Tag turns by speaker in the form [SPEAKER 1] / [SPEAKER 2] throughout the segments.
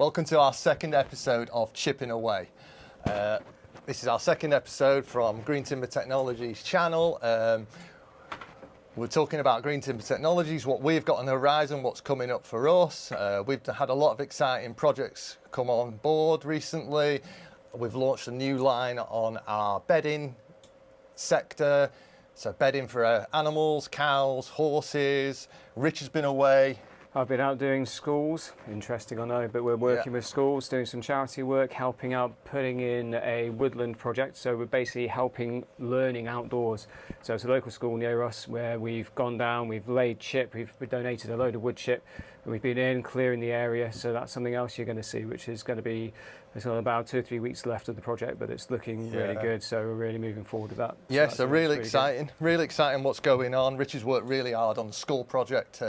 [SPEAKER 1] Welcome to our second episode of Chippin Away. This is our second episode from Green Timber Technologies channel. We're talking about Green Timber Technologies, what we've got on the horizon, what's coming up for us. We've had a lot of exciting projects come on board recently. We've launched a new line on our bedding sector. So bedding for animals, cows, horses. Rich has been away.
[SPEAKER 2] I've been out doing schools, interesting I know, but we're working with schools, doing some charity work, helping out, putting in a woodland project. So we're basically helping learning outdoors. So it's a local school near us where we've gone down, we've laid chip, we've donated a load of wood chip, and we've been in clearing the area. So that's something else you're going to see, which is going to be, there's only about 2 or 3 weeks left of the project, but it's looking really good. So we're really moving forward with that.
[SPEAKER 1] So really exciting, really exciting what's going on. Richard's worked really hard on the school project.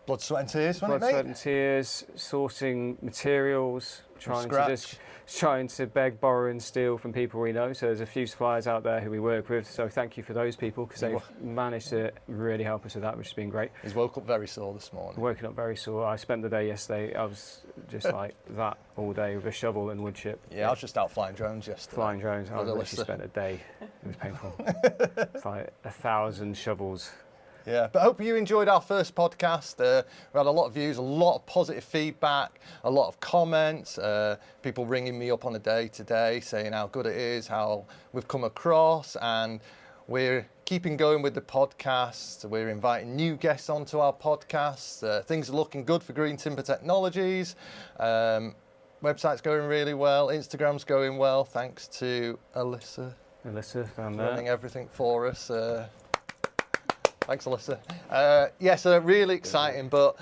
[SPEAKER 1] Blood, sweat and tears, wasn't it, mate?
[SPEAKER 2] Blood, sweat and tears, sourcing materials, trying to beg, borrow and steal from people we know. So there's a few suppliers out there who we work with. So thank you for those people because they've managed to really help us with that, which has been great.
[SPEAKER 1] He's woke up very sore this morning.
[SPEAKER 2] Woken up very sore. I spent the day yesterday, I was just like that all day with a shovel and wood chip.
[SPEAKER 1] Yeah, I was just out flying drones yesterday.
[SPEAKER 2] Flying drones. I literally spent a day. It was painful. It's like 1,000 shovels.
[SPEAKER 1] Yeah, but I hope you enjoyed our first podcast. We had a lot of views, a lot of positive feedback, a lot of comments, people ringing me up on a day today saying how good it is, how we've come across, and we're keeping going with the podcast. We're inviting new guests onto our podcast. Things are looking good for Green Timber Technologies. Website's going really well, Instagram's going well, thanks to Alyssa running everything for us. Thanks, Alyssa. So really exciting, but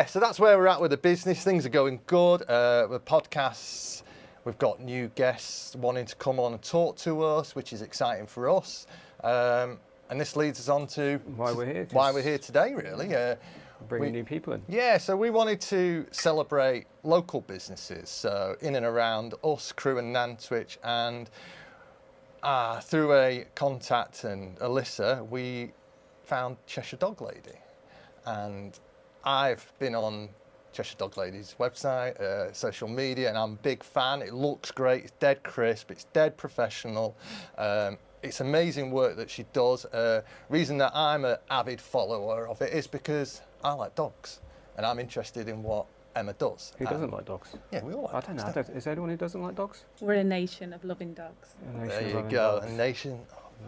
[SPEAKER 1] so that's where we're at with the business. Things are going good. With podcasts, we've got new guests wanting to come on and talk to us, which is exciting for us. And this leads us on to
[SPEAKER 2] why we're here
[SPEAKER 1] today, really.
[SPEAKER 2] Bringing new people in.
[SPEAKER 1] Yeah, so we wanted to celebrate local businesses, so in and around us, Crewe and Nantwich, and through a contact and Alyssa, we found Cheshire Dog Lady, and I've been on Cheshire Dog Lady's website, social media, and I'm a big fan. It looks great, it's dead crisp, it's dead professional. It's amazing work that she does. Reason that I'm an avid follower of it is because I like dogs, and I'm interested in what Emma does.
[SPEAKER 2] Who doesn't like dogs?
[SPEAKER 1] Yeah, we all like dogs.
[SPEAKER 2] I don't know. Is there anyone who doesn't like dogs?
[SPEAKER 3] We're a nation of loving dogs.
[SPEAKER 1] There you go, a nation.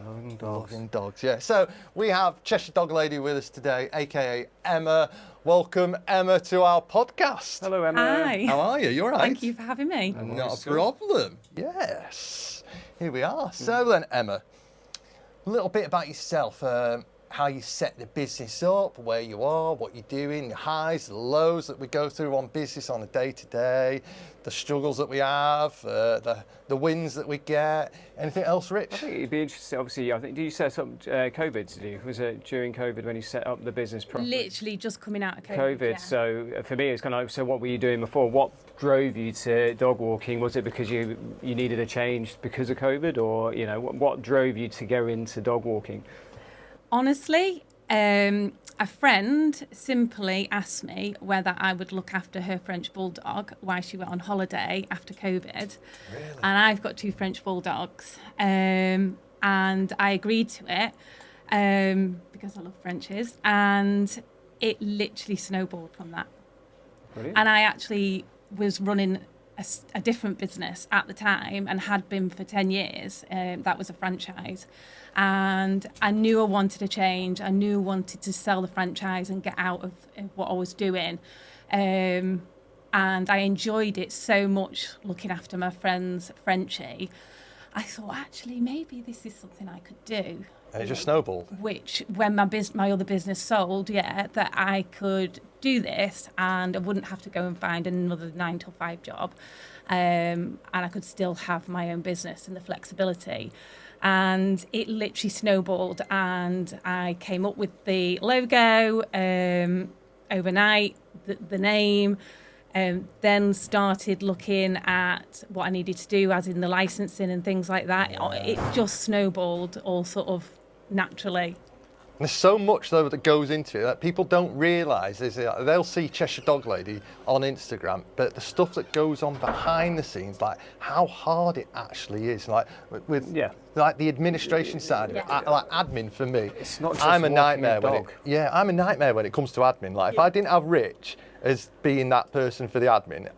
[SPEAKER 2] Loving dogs,
[SPEAKER 1] yeah. So we have Cheshire Dog Lady with us today, aka Emma. Welcome, Emma, to our podcast.
[SPEAKER 2] Hello, Emma.
[SPEAKER 3] Hi.
[SPEAKER 1] How are you? You all right?
[SPEAKER 3] Thank you for having me.
[SPEAKER 1] Not a problem. Yes. Here we are. So then, Emma, a little bit about yourself. How you set the business up, where you are, what you're doing, the highs, the lows that we go through on business on a day-to-day, the struggles that we have, the wins that we get. Anything else, Rich?
[SPEAKER 2] I think it'd be interesting, obviously, did you set up COVID, did you? Was it during COVID when you set up the business properly?
[SPEAKER 3] Literally just coming out of COVID. Yeah.
[SPEAKER 2] So for me, it's kind of like, so what were you doing before? What drove you to dog walking? Was it because you needed a change because of COVID, or, what drove you to go into dog walking?
[SPEAKER 3] Honestly, a friend simply asked me whether I would look after her French Bulldog while she went on holiday after COVID.
[SPEAKER 1] Really?
[SPEAKER 3] And I've got 2 French Bulldogs. And I agreed to it because I love Frenchies. And it literally snowballed from that.
[SPEAKER 2] Brilliant.
[SPEAKER 3] And I actually was running a different business at the time and had been for 10 years. That was a franchise. And I knew I wanted a change. I knew I wanted to sell the franchise and get out of what I was doing. And I enjoyed it so much looking after my friend's Frenchie. I thought, actually, maybe this is something I could do.
[SPEAKER 1] And it just snowballed.
[SPEAKER 3] Which, when my other business sold, that I could do this and I wouldn't have to go and find another 9 to 5 job. And I could still have my own business and the flexibility. And it literally snowballed, and I came up with the logo overnight, the name, then started looking at what I needed to do, as in the licensing and things like that. It just snowballed all sort of naturally.
[SPEAKER 1] There's so much though that goes into it that people don't realise. They'll see Cheshire Dog Lady on Instagram, but the stuff that goes on behind the scenes, like how hard it actually is, like with like the administration side of it, like admin for me.
[SPEAKER 2] It's not just
[SPEAKER 1] I'm a nightmare I'm a nightmare when it comes to admin. Like if I didn't have Rich as being that person for the admin,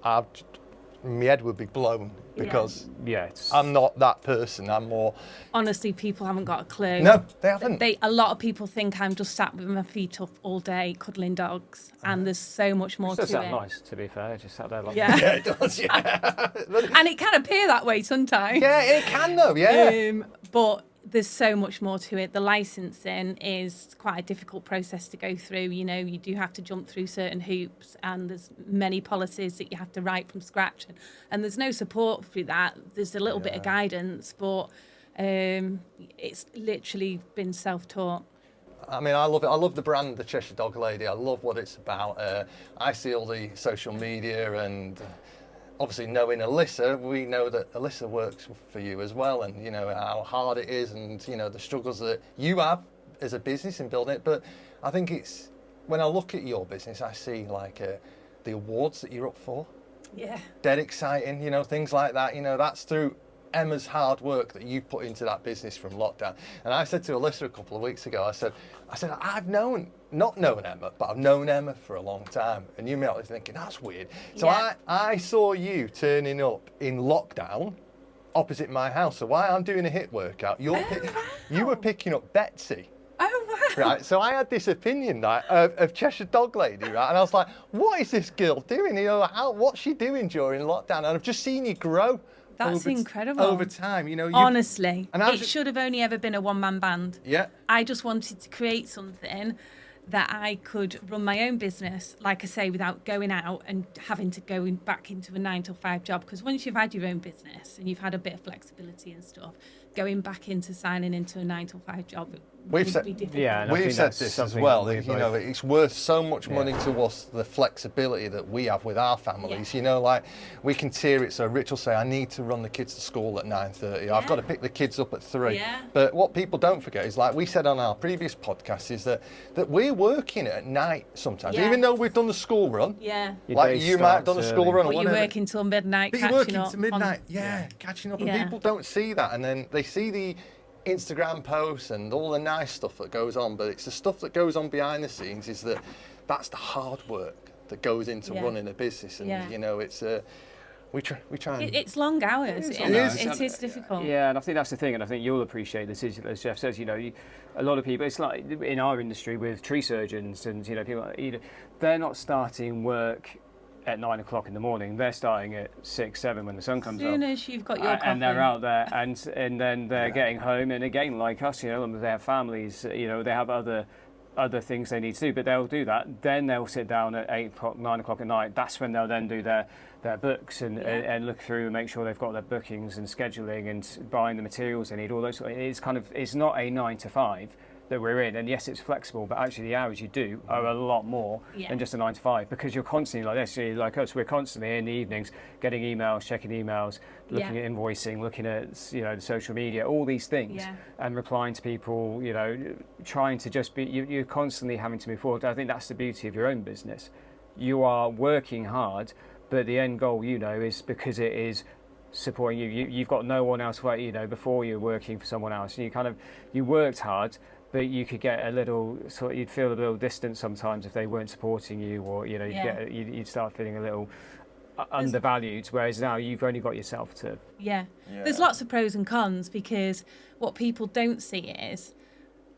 [SPEAKER 1] my head would be blown because I'm not that person. I'm more.
[SPEAKER 3] Honestly, people haven't got a clue.
[SPEAKER 1] No, they haven't.
[SPEAKER 3] A lot of people think I'm just sat with my feet up all day cuddling dogs, and there's so much more to it.
[SPEAKER 2] It does sound nice, to be fair. Just sat there like
[SPEAKER 3] yeah,
[SPEAKER 1] it does. Yeah,
[SPEAKER 3] and it can appear that way sometimes.
[SPEAKER 1] Yeah, it can though. Yeah,
[SPEAKER 3] but there's so much more to it. The licensing is quite a difficult process to go through. You know, you do have to jump through certain hoops, and there's many policies that you have to write from scratch, and there's no support through that. There's a little bit of guidance, but it's literally been self-taught.
[SPEAKER 1] I mean, I love it. I love the brand, the Cheshire Dog Lady. I love what it's about. I see all the social media, and obviously knowing Alyssa, we know that Alyssa works for you as well, and you know how hard it is, and you know the struggles that you have as a business in building it. But I think it's, when I look at your business, I see like the awards that you're up for.
[SPEAKER 3] Yeah.
[SPEAKER 1] Dead exciting, you know, things like that. You know, that's through Emma's hard work that you put into that business from lockdown. And I said to Alyssa a couple of weeks ago, I said, I've not known Emma, but I've known Emma for a long time. And you might be thinking, that's weird. So I saw you turning up in lockdown opposite my house. So while I'm doing a HIIT workout, you were picking up Betsy.
[SPEAKER 3] Oh, wow.
[SPEAKER 1] Right, so I had this opinion of Cheshire Dog Lady, right? And I was like, what is this girl doing? You know, what's she doing during lockdown? And I've just seen you grow.
[SPEAKER 3] That's incredible.
[SPEAKER 1] Over time, you know.
[SPEAKER 3] Honestly, it should have only ever been a one-man band.
[SPEAKER 1] Yeah.
[SPEAKER 3] I just wanted to create something that I could run my own business, like I say, without going out and having to go back into a 9 to 5 job. Because once you've had your own business and you've had a bit of flexibility and stuff, going back into signing into a 9 to 5 job would be difficult.
[SPEAKER 2] Yeah,
[SPEAKER 1] we've said this as well. You know, it's worth so much money to us, the flexibility that we have with our families. You know, like we can tier it. So Rich will say, I need to run the kids to school at 9:30. I've got to pick the kids up at 3.
[SPEAKER 3] Yeah.
[SPEAKER 1] But what people don't forget is, like we said on our previous podcast, is that we're working at night sometimes, even though we've done the school run.
[SPEAKER 3] Yeah.
[SPEAKER 1] Like you might have done the school run,
[SPEAKER 3] or you're working till midnight.
[SPEAKER 1] But you're working till midnight. Catching up, and people don't see that, and then they see the Instagram posts and all the nice stuff that goes on, but it's the stuff that goes on behind the scenes. That's the hard work that goes into running a business, and you know, it's we try.
[SPEAKER 3] It's long hours. It is difficult.
[SPEAKER 2] Yeah, and I think that's the thing, and I think you'll appreciate this. As Jeff says, you know, a lot of people. It's like in our industry with tree surgeons, and you know, people. They're not starting work at 9 o'clock in the morning. They're starting at 6, 7 when the sun comes up.
[SPEAKER 3] As soon as you've got your coffee.
[SPEAKER 2] And they're out there, and then they're getting home. And again, like us, you know, they have families. You know, they have other things they need to do, but they'll do that. Then they'll sit down at 8 o'clock, 9 o'clock at night. That's when they'll then do their books and look through and make sure they've got their bookings and scheduling and buying the materials they need. All those. It's not a 9 to 5 that we're in, and yes, it's flexible, but actually the hours you do are a lot more than just a 9 to 5, because you're constantly like this. You're like us, we're constantly in the evenings getting emails, checking emails, looking at invoicing, looking at, you know, the social media, all these things, and replying to people, you know, trying to just be, you're constantly having to move forward. I think that's the beauty of your own business. You are working hard, but the end goal, you know, is because it is supporting you. You've got no one else, you know, before you're working for someone else, and you worked hard, but you could get a little you'd feel a little distant sometimes if they weren't supporting you, or you know, you'd start feeling a little undervalued. Whereas now you've only got yourself to. Yeah,
[SPEAKER 3] there's lots of pros and cons, because what people don't see is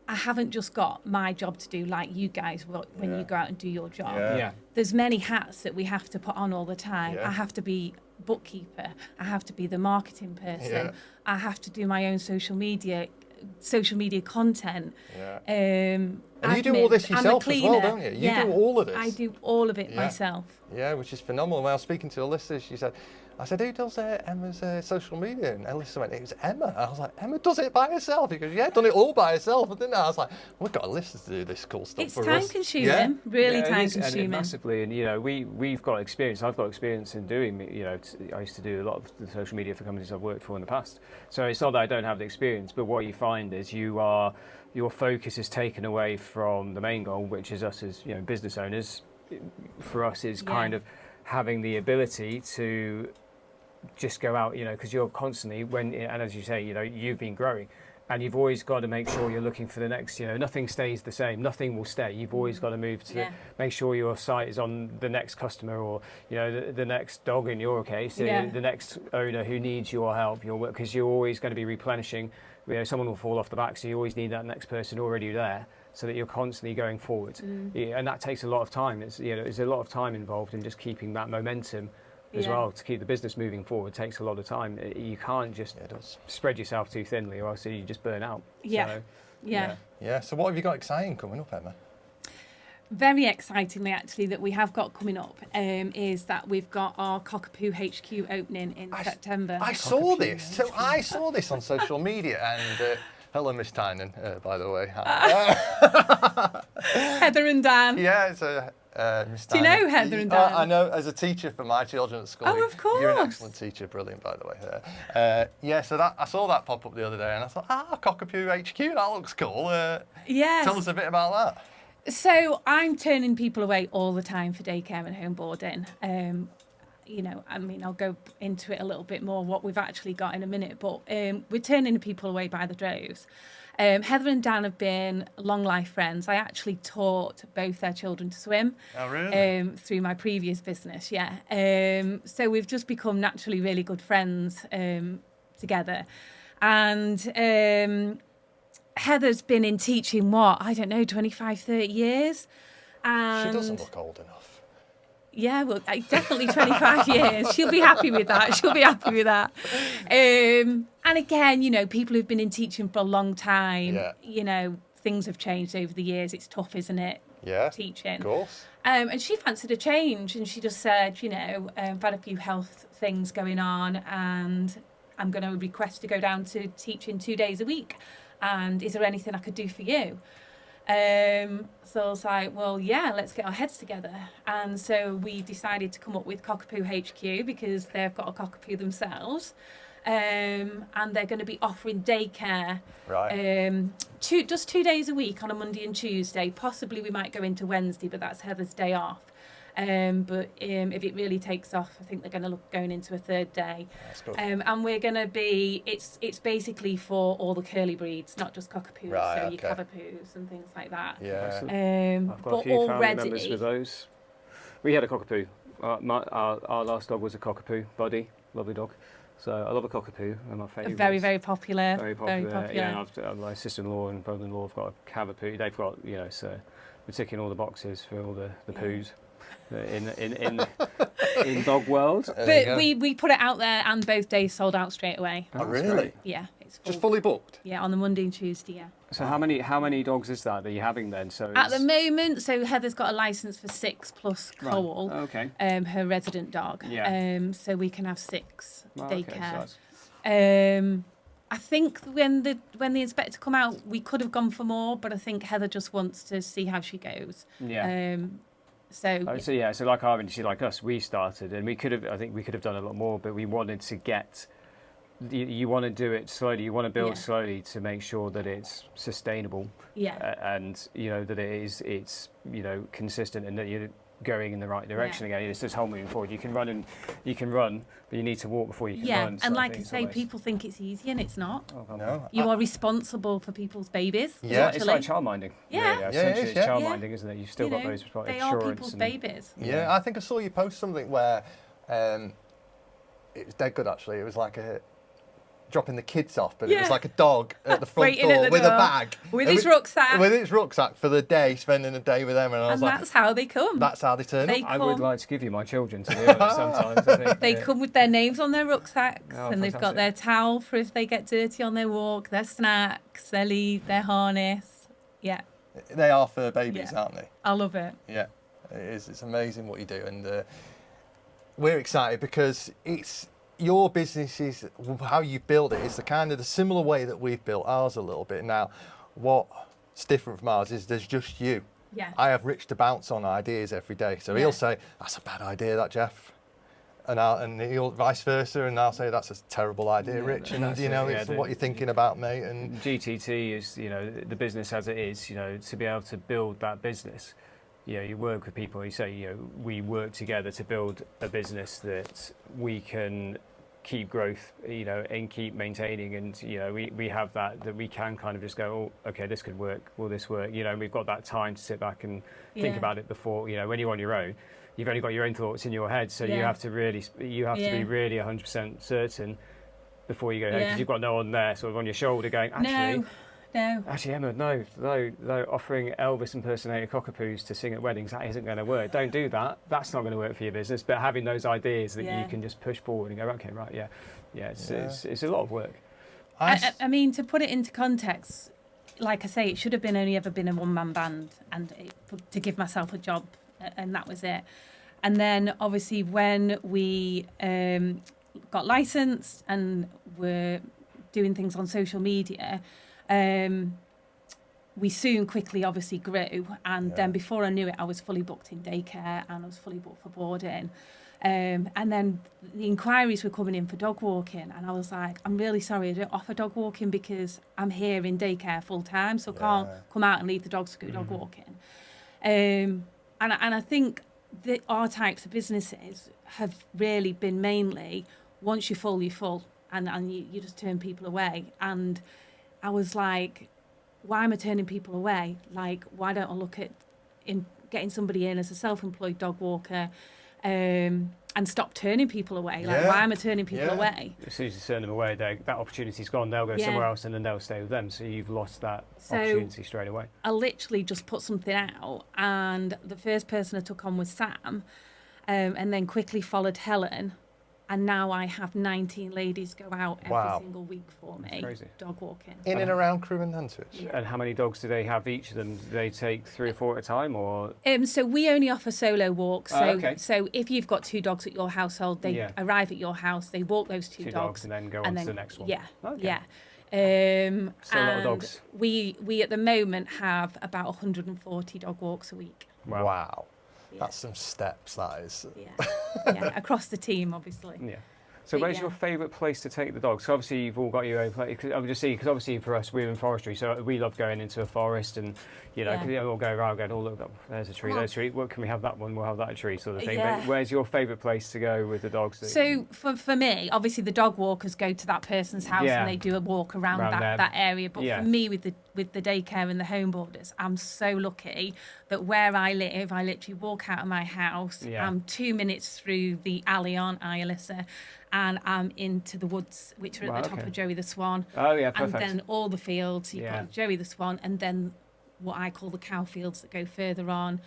[SPEAKER 3] I haven't just got my job to do like you guys when you go out and do your job. There's many hats that we have to put on all the time. I have to be bookkeeper. I have to be the marketing person. I have to do my own social media content.
[SPEAKER 1] And you do all this yourself as well, don't you? You do all of this.
[SPEAKER 3] I do all of it myself.
[SPEAKER 1] Yeah, which is phenomenal. When I was speaking to Alyssa, she said, I said, who does Emma's social media? And Alyssa went, it was Emma. I was like, Emma does it by herself? He goes, yeah, done it all by herself, didn't I? I was like, we've got Alyssa to do this cool stuff for us.
[SPEAKER 3] It's time-consuming, really time-consuming.
[SPEAKER 2] And massively, and you know, we've got experience. I've got experience in doing, you know, I used to do a lot of the social media for companies I've worked for in the past. So it's not that I don't have the experience, but what you find is you are your focus is taken away from the main goal, which is us as business owners. For us, is kind of having the ability to just go out, because you're constantly and as you say, you've been growing. And you've always got to make sure you're looking for the next, nothing stays the same, nothing will stay. You've always got to move to make sure your sight is on the next customer, or, the next dog in your case, the next owner who needs your help, because you're always going to be replenishing. Someone will fall off the back, so you always need that next person already there, so that you're constantly going forward. And that takes a lot of time. There's a lot of time involved in just keeping that momentum as well. To keep the business moving forward takes a lot of time. You can't just spread yourself too thinly, or else you just burn out.
[SPEAKER 1] So what have you got exciting coming up, Emma?
[SPEAKER 3] Very excitingly, actually, that we have got coming up is that we've got our Cockapoo HQ opening in September.
[SPEAKER 1] I saw this. So I saw this on social media, and hello, Miss Tynan, by the way.
[SPEAKER 3] Heather and Dan.
[SPEAKER 1] Yeah, it's Miss
[SPEAKER 3] Do you
[SPEAKER 1] Tynan.
[SPEAKER 3] know Heather and Dan?
[SPEAKER 1] I know, as a teacher for my children at school.
[SPEAKER 3] Oh, of course.
[SPEAKER 1] You're an excellent teacher, brilliant, by the way. So I saw that pop up the other day, and I thought, Cockapoo HQ, that looks cool.
[SPEAKER 3] Yes.
[SPEAKER 1] Tell us a bit about that.
[SPEAKER 3] So I'm turning people away all the time for daycare and home boarding. I'll go into it a little bit more, what we've actually got in a minute, but we're turning people away by the droves. Heather and Dan have been long life friends. I actually taught both their children to swim.
[SPEAKER 1] Oh, really?
[SPEAKER 3] Through my previous business, so we've just become naturally really good friends together. And Heather's been in teaching, 25, 30 years. And
[SPEAKER 1] she doesn't look old enough.
[SPEAKER 3] Yeah, well, definitely 25 years. She'll be happy with that. And again, people who've been in teaching for a long time, things have changed over the years. It's tough, isn't it?
[SPEAKER 1] Yeah,
[SPEAKER 3] teaching.
[SPEAKER 1] Of course.
[SPEAKER 3] And she fancied a change, and she just said, I've had a few health things going on, and I'm going to request to go down to teaching 2 days a week. And is there anything I could do for you? So I was like, well, yeah, let's get our heads together. And so we decided to come up with Cockapoo HQ, because they've got a cockapoo themselves. And they're going to be offering daycare just 2 days a week on a Monday and Tuesday. Possibly we might go into Wednesday, but that's Heather's day off. But if it really takes off, I think they're going to look going into a third day.
[SPEAKER 1] That's good.
[SPEAKER 3] And we're going to be, it's basically for all the curly breeds, not just cockapoos, so your cavapoos and things like that.
[SPEAKER 1] Yeah.
[SPEAKER 2] I've got a few family members with those. We had a cockapoo. Our last dog was a cockapoo, Buddy, lovely dog. So I love a cockapoo, and my favourite.
[SPEAKER 3] Very, very popular.
[SPEAKER 2] Very popular. Yeah, my sister-in-law and brother-in-law have got a cavapoo. They've got, so we're ticking all the boxes for all the poos. In dog world,
[SPEAKER 3] but we put it out there, and both days sold out straight away.
[SPEAKER 1] Oh, really?
[SPEAKER 3] Yeah, it's full.
[SPEAKER 1] Just fully booked.
[SPEAKER 3] Yeah, on the Monday and Tuesday. Yeah.
[SPEAKER 2] So how many dogs is that you're having then? So
[SPEAKER 3] at the moment, so Heather's got a license for 6 plus Cole.
[SPEAKER 2] Right. Okay.
[SPEAKER 3] Her resident dog.
[SPEAKER 2] Yeah.
[SPEAKER 3] So we can have 6 daycare.
[SPEAKER 2] Okay,
[SPEAKER 3] I think when the inspector come out, we could have gone for more, but I think Heather just wants to see how she goes.
[SPEAKER 2] Yeah. So like our industry, like us, we started, and I think we could have done a lot more, but we wanted to get. You want to do it slowly. You want to build slowly to make sure that it's sustainable.
[SPEAKER 3] Yeah.
[SPEAKER 2] And that it's consistent, and that you're going in the right direction again. It's this whole moving forward. You can run, but you need to walk before you can run.
[SPEAKER 3] Yeah, and like I say, people think it's easy, and it's not.
[SPEAKER 1] No.
[SPEAKER 3] You are responsible for people's babies.
[SPEAKER 1] Yeah.
[SPEAKER 2] It's like childminding.
[SPEAKER 3] Yeah.
[SPEAKER 2] Really. Essentially, it's childminding, isn't it? You've still got those
[SPEAKER 3] they
[SPEAKER 2] assurance.
[SPEAKER 3] are people's babies.
[SPEAKER 1] Yeah, I think I saw you post something where it was dead good, actually. It was like dropping the kids off, but it was like a dog at the front door with a bag.
[SPEAKER 3] With his rucksack.
[SPEAKER 1] With his rucksack for the day, spending a day with them. And I was
[SPEAKER 3] that's how they come.
[SPEAKER 1] That's how they turn up.
[SPEAKER 2] I would like to give you my children, to be honest, sometimes. I think.
[SPEAKER 3] They come with their names on their rucksacks, and they've got
[SPEAKER 2] fantastic.
[SPEAKER 3] their towel for if they get dirty on their walk, their snacks, their lead, their harness. Yeah.
[SPEAKER 1] They are fur babies, aren't they?
[SPEAKER 3] I love it.
[SPEAKER 1] Yeah, it is. It's amazing what you do. And we're excited because it's... Your business is how you build it. It's the similar way that we've built ours a little bit. Now, what's different from ours is there's just you.
[SPEAKER 3] Yeah.
[SPEAKER 1] I have Rich to bounce on ideas every day. So he'll say, that's a bad idea, that, Jeff. and he'll vice versa, and I'll say that's a terrible idea, Rich, and
[SPEAKER 2] that's
[SPEAKER 1] you know,
[SPEAKER 2] it,
[SPEAKER 1] it's
[SPEAKER 2] yeah,
[SPEAKER 1] what you're thinking about, mate. And
[SPEAKER 2] GTT is, you know, the business as it is, you know, to be able to build that business, you know, you work with people, you say, you know, we work together to build a business that we can keep growth, you know, and keep maintaining, and you know, we have that we can kind of just go, oh, okay, this could work, will this work, you know, we've got that time to sit back and think about it before, you know, when you're on your own, you've only got your own thoughts in your head, so you have to really, to be really 100% certain before you go, because you've got no one there sort of on your shoulder going, actually, actually, Emma, no, offering Elvis impersonator cockapoos to sing at weddings, that isn't going to work. Don't do that. That's not going to work for your business. But having those ideas that you can just push forward and go, okay, right, it's a lot of work.
[SPEAKER 3] I mean, to put it into context, like I say, it should have been only ever been a one-man band, and to give myself a job, and that was it. And then, obviously, when we got licensed and were doing things on social media, we soon quickly obviously grew, and then before I knew it, I was fully booked in daycare and I was fully booked for boarding, and then the inquiries were coming in for dog walking, and I was like, I'm really sorry, I don't offer dog walking because I'm here in daycare full time, so I can't come out and leave the dogs to go dog walking. And I think that our types of businesses have really been mainly, once you're full, and you just turn people away. And I was like, why am I turning people away? Like, why don't I look at getting somebody in as a self-employed dog walker, and stop turning people away? Like, why am I turning people away?
[SPEAKER 2] As soon as you turn them away, that opportunity's gone. They'll go somewhere else, and then they'll stay with them. So you've lost that opportunity straight away.
[SPEAKER 3] I literally just put something out, and the first person I took on was Sam, and then quickly followed Helen. And now I have 19 ladies go out every single week for me, dog walking.
[SPEAKER 1] In and around Crewe and Nantwich.
[SPEAKER 2] Yeah. And how many dogs do they have each of them? Do they take 3 or 4 at a time, or?
[SPEAKER 3] So we only offer solo walks. So if you've got 2 dogs at your household, they arrive at your house, they walk those two dogs
[SPEAKER 2] and then go on to the next one.
[SPEAKER 3] Yeah,
[SPEAKER 2] okay.
[SPEAKER 3] So
[SPEAKER 2] a lot of dogs.
[SPEAKER 3] We at the moment have about 140 dog walks a week.
[SPEAKER 1] Wow. That's some steps, that is.
[SPEAKER 3] Yeah, across the team, obviously.
[SPEAKER 2] Yeah. So where's your favourite place to take the dogs? So obviously you've all got your own place. I'm just seeing, because obviously for us, we're in forestry, so we love going into a forest and, you know, we'll go around going, oh, look, there's a tree, there's a tree. What, can we have that one? We'll have that tree sort of thing.
[SPEAKER 3] Yeah.
[SPEAKER 2] But where's your favourite place to go with the dogs?
[SPEAKER 3] So for me, obviously the dog walkers go to that person's house and they do a walk around that area. But for me, with the daycare and the home boarders, I'm so lucky that where I live, I literally walk out of my house. I'm 2 minutes through the alley on Ailsa, and I'm into the woods, which are at the top of Joey the Swan.
[SPEAKER 2] Oh, yeah, perfect.
[SPEAKER 3] And then all the fields, you've got Joey the Swan, and then what I call the cow fields that go further on,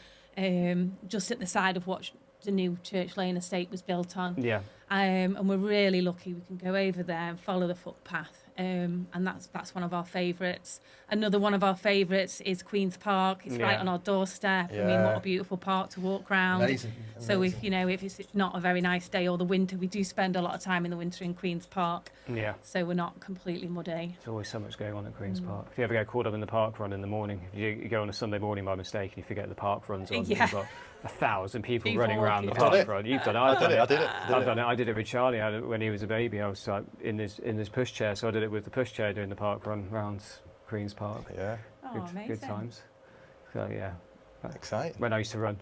[SPEAKER 3] just at the side of what the new Church Lane estate was built on. Yeah. And we're really lucky we can go over there and follow the footpath. And that's one of our favourites. Another one of our favourites is Queen's Park. It's right on our doorstep. I mean, what a beautiful park to walk around.
[SPEAKER 1] Amazing.
[SPEAKER 3] So if it's not a very nice day or the winter, we do spend a lot of time in the winter in Queen's Park. Yeah. So we're not completely muddy.
[SPEAKER 2] There's always so much going on at Queen's Park. If you ever get caught up in the park run in the morning, if you go on a Sunday morning by mistake and you forget the park runs on, you've got 1,000 people running around the park run. You've done it. I did it. I did it with Charlie when he was a baby. I was in this push chair, so I did it with the push chair doing the park run around Queen's Park.
[SPEAKER 1] Yeah.
[SPEAKER 2] Good times. So yeah.
[SPEAKER 1] Exciting.
[SPEAKER 2] When I used to run.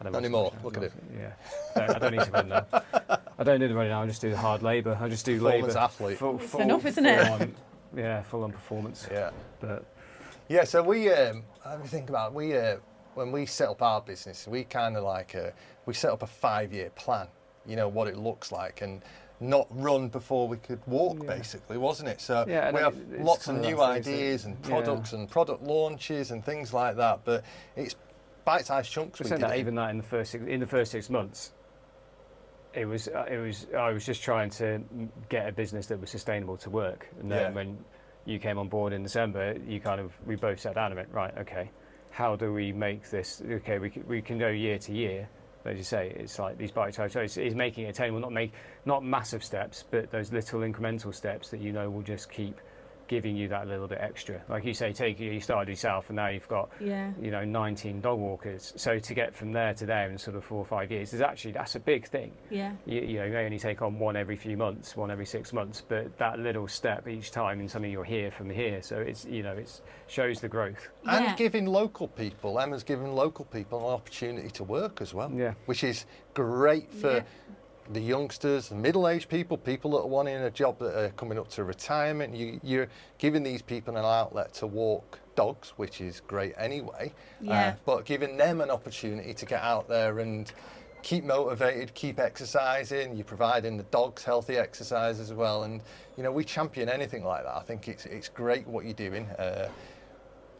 [SPEAKER 1] Not anymore. Look at it.
[SPEAKER 2] Yeah. I don't need to run now. I don't do the running now. I just do the hard labour. I just do labour.
[SPEAKER 1] Performance athlete.
[SPEAKER 3] It's enough, isn't it?
[SPEAKER 2] Full on performance.
[SPEAKER 1] Yeah.
[SPEAKER 2] But
[SPEAKER 1] yeah. So we let me think about it. When we set up our business, we kind of we set up a 5-year plan. You know what it looks like, and not run before we could walk, basically, wasn't it? So we have lots of new ideas and products and product launches and things like that. But it's bite-sized chunks.
[SPEAKER 2] We said that even that in the first 6 months, it was I was just trying to get a business that was sustainable to work. And then when you came on board in December, we both sat down and went, right, okay, how do we make this? Okay, we can go year to year. As you say, it's like these bite-sized. So it's making it attainable, not massive steps, but those little incremental steps that will just keep giving you that little bit extra. Like you say, you started yourself and now you've got, 19 dog walkers. So to get from there to there in sort of 4 or 5 years, that's a big thing.
[SPEAKER 3] Yeah.
[SPEAKER 2] You may only take on one every few months, one every 6 months, but that little step each time and suddenly you're here from here. So it shows the growth.
[SPEAKER 1] And giving local people, Emma's giving local people an opportunity to work as well.
[SPEAKER 2] Yeah.
[SPEAKER 1] Which is great for the youngsters, the middle-aged people that are wanting a job that are coming up to retirement. You're giving these people an outlet to walk dogs, which is great anyway. But giving them an opportunity to get out there and keep motivated, keep exercising. You're providing the dogs healthy exercise as well. And, we champion anything like that. I think it's great what you're doing.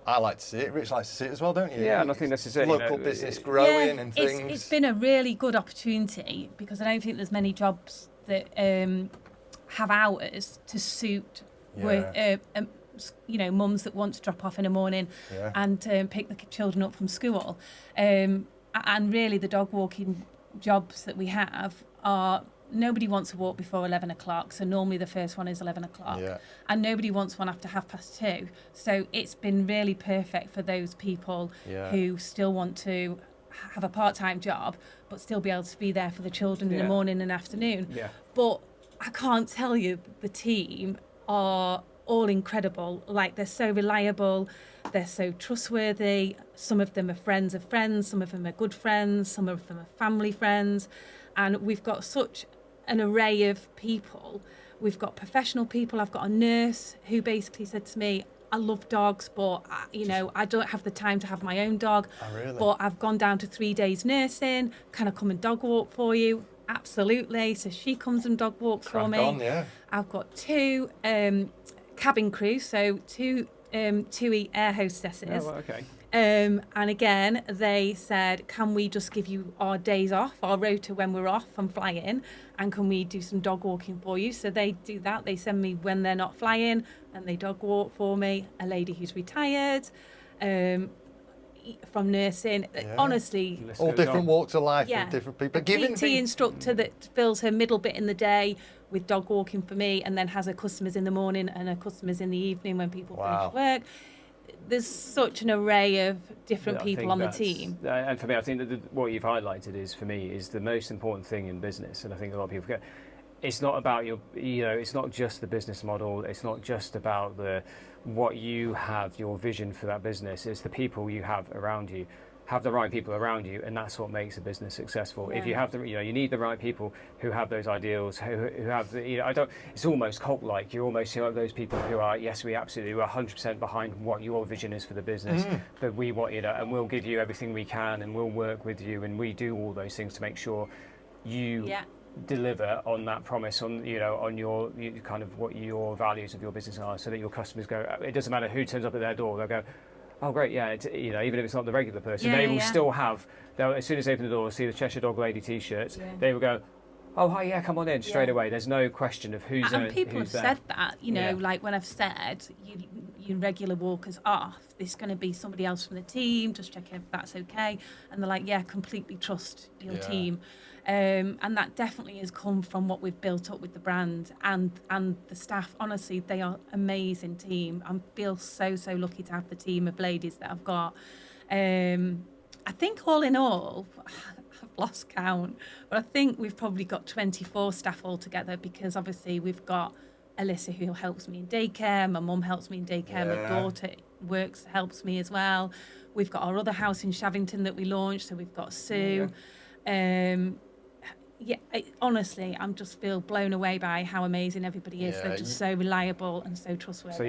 [SPEAKER 1] I like to see it. Rich likes to see it as well, don't you?
[SPEAKER 2] Yeah, and I think this is it.
[SPEAKER 1] Local business growing and things.
[SPEAKER 3] It's been a really good opportunity because I don't think there's many jobs that have hours to suit mums that want to drop off in the morning and pick the children up from school. And really the dog walking jobs that we have are... Nobody wants to walk before 11 o'clock, so normally the first one is 11 o'clock. Yeah. And nobody wants one after 2:30. So it's been really perfect for those people who still want to have a part-time job, but still be able to be there for the children in the morning and afternoon. Yeah. But I can't tell you, the team are all incredible. Like, they're so reliable, they're so trustworthy. Some of them are friends of friends, some of them are good friends, some of them are family friends. And we've got such an array of people. We've got professional people. I've got a nurse who basically said to me, I love dogs, but I don't have the time to have my own dog.
[SPEAKER 1] Oh, really?
[SPEAKER 3] But I've gone down to 3 days nursing. Can I come and dog walk for you? Absolutely. So she comes and dog walks for me.
[SPEAKER 1] On, yeah.
[SPEAKER 3] I've got 2 cabin crew, so 2 TUI air hostesses.
[SPEAKER 2] Oh, okay.
[SPEAKER 3] And again, they said, can we just give you our days off, our rota when we're off and flying, and can we do some dog walking for you? So they do that. They send me when they're not flying, and they dog walk for me. A lady who's retired from nursing. Honestly,
[SPEAKER 1] all different walks of life with different people.
[SPEAKER 3] A PT instructor that fills her middle bit in the day with dog walking for me, and then has her customers in the morning and her customers in the evening when people finish work. There's such an array of different people on the team.
[SPEAKER 2] And for me, I think that what you've highlighted is the most important thing in business. And I think a lot of people forget, it's not about it's not just the business model. It's not just about what you have, your vision for that business. It's the people you have around you. Have the right people around you, and that's what makes a business successful. If you have you need the right people who have those ideals, who have it's almost cult-like. You're almost those people who are, yes, we're 100% behind what your vision is for the business, but we want and we'll give you everything we can, and we'll work with you, and we do all those things to make sure you deliver on that promise, on your kind of what your values of your business are, so that your customers go. It doesn't matter who turns up at their door; they'll go, oh great, even if it's not the regular person, they will still have. As soon as they open the door, see the Cheshire Dog Lady T-shirts, they will go, oh hi, come on in straight away. There's no question of who's there.
[SPEAKER 3] And people have said that, like when I've said you regular walkers off, there's going to be somebody else from the team, just check if that's okay, and they're like, completely trust your team. And that definitely has come from what we've built up with the brand and the staff. Honestly, they are amazing team. I feel so lucky to have the team of ladies that I've got. I think all in all, I've lost count, but I think we've probably got 24 staff altogether, because obviously we've got Alyssa, who helps me in daycare. My mum helps me in daycare. My daughter helps me as well. We've got our other house in Shavington that we launched, so we've got Sue. Honestly, I'm just feel blown away by how amazing everybody is. They're just so reliable and so trustworthy.
[SPEAKER 2] So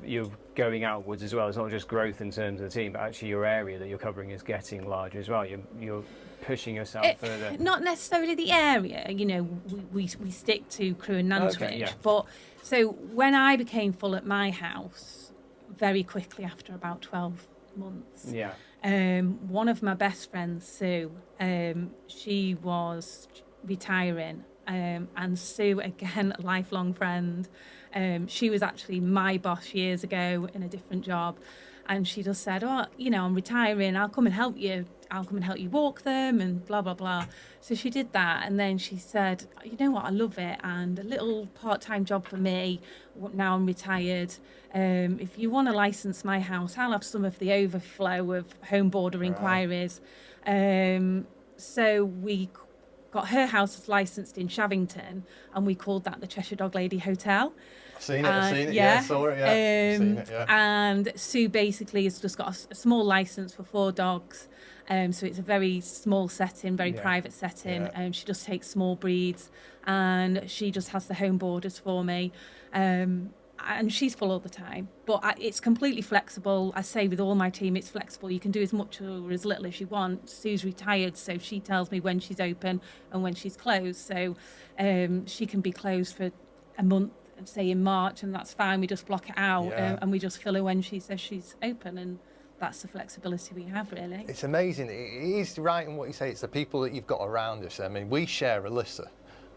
[SPEAKER 2] you're going outwards as well. It's not just growth in terms of the team, but actually your area that you're covering is getting larger as well. You're pushing yourself further.
[SPEAKER 3] Not necessarily the area. We stick to Crewe and Nantwich. But so when I became full at my house, very quickly after about 12 months. One of my best friends, Sue, she was retiring, and Sue, again, a lifelong friend. She was actually my boss years ago in a different job, and she just said, I'm retiring, I'll come and help you. I'll come and help you walk them and blah, blah, blah. So she did that. And then she said, you know what, I love it. And a little part-time job for me, now I'm retired. If you want to license my house, I'll have some of the overflow of home border inquiries. So we got her house licensed in Shavington, and we called that the Cheshire Dog Lady Hotel.
[SPEAKER 1] I've seen it, yeah, saw it, yeah. Seen it, yeah.
[SPEAKER 3] And Sue basically has just got a small license for 4 dogs. So it's a very small setting, very private setting. She just takes small breeds, and she just has the home boarders for me. And she's full all the time, but it's completely flexible. I say with all my team, it's flexible. You can do as much or as little as you want. Sue's retired, so she tells me when she's open and when she's closed. So she can be closed for a month, say in March, and that's fine. We just block it out, and we just fill her when she says she's open, and that's the flexibility we have, really.
[SPEAKER 1] It's amazing. It is right in what you say. It's the people that you've got around us. I mean, we share Alyssa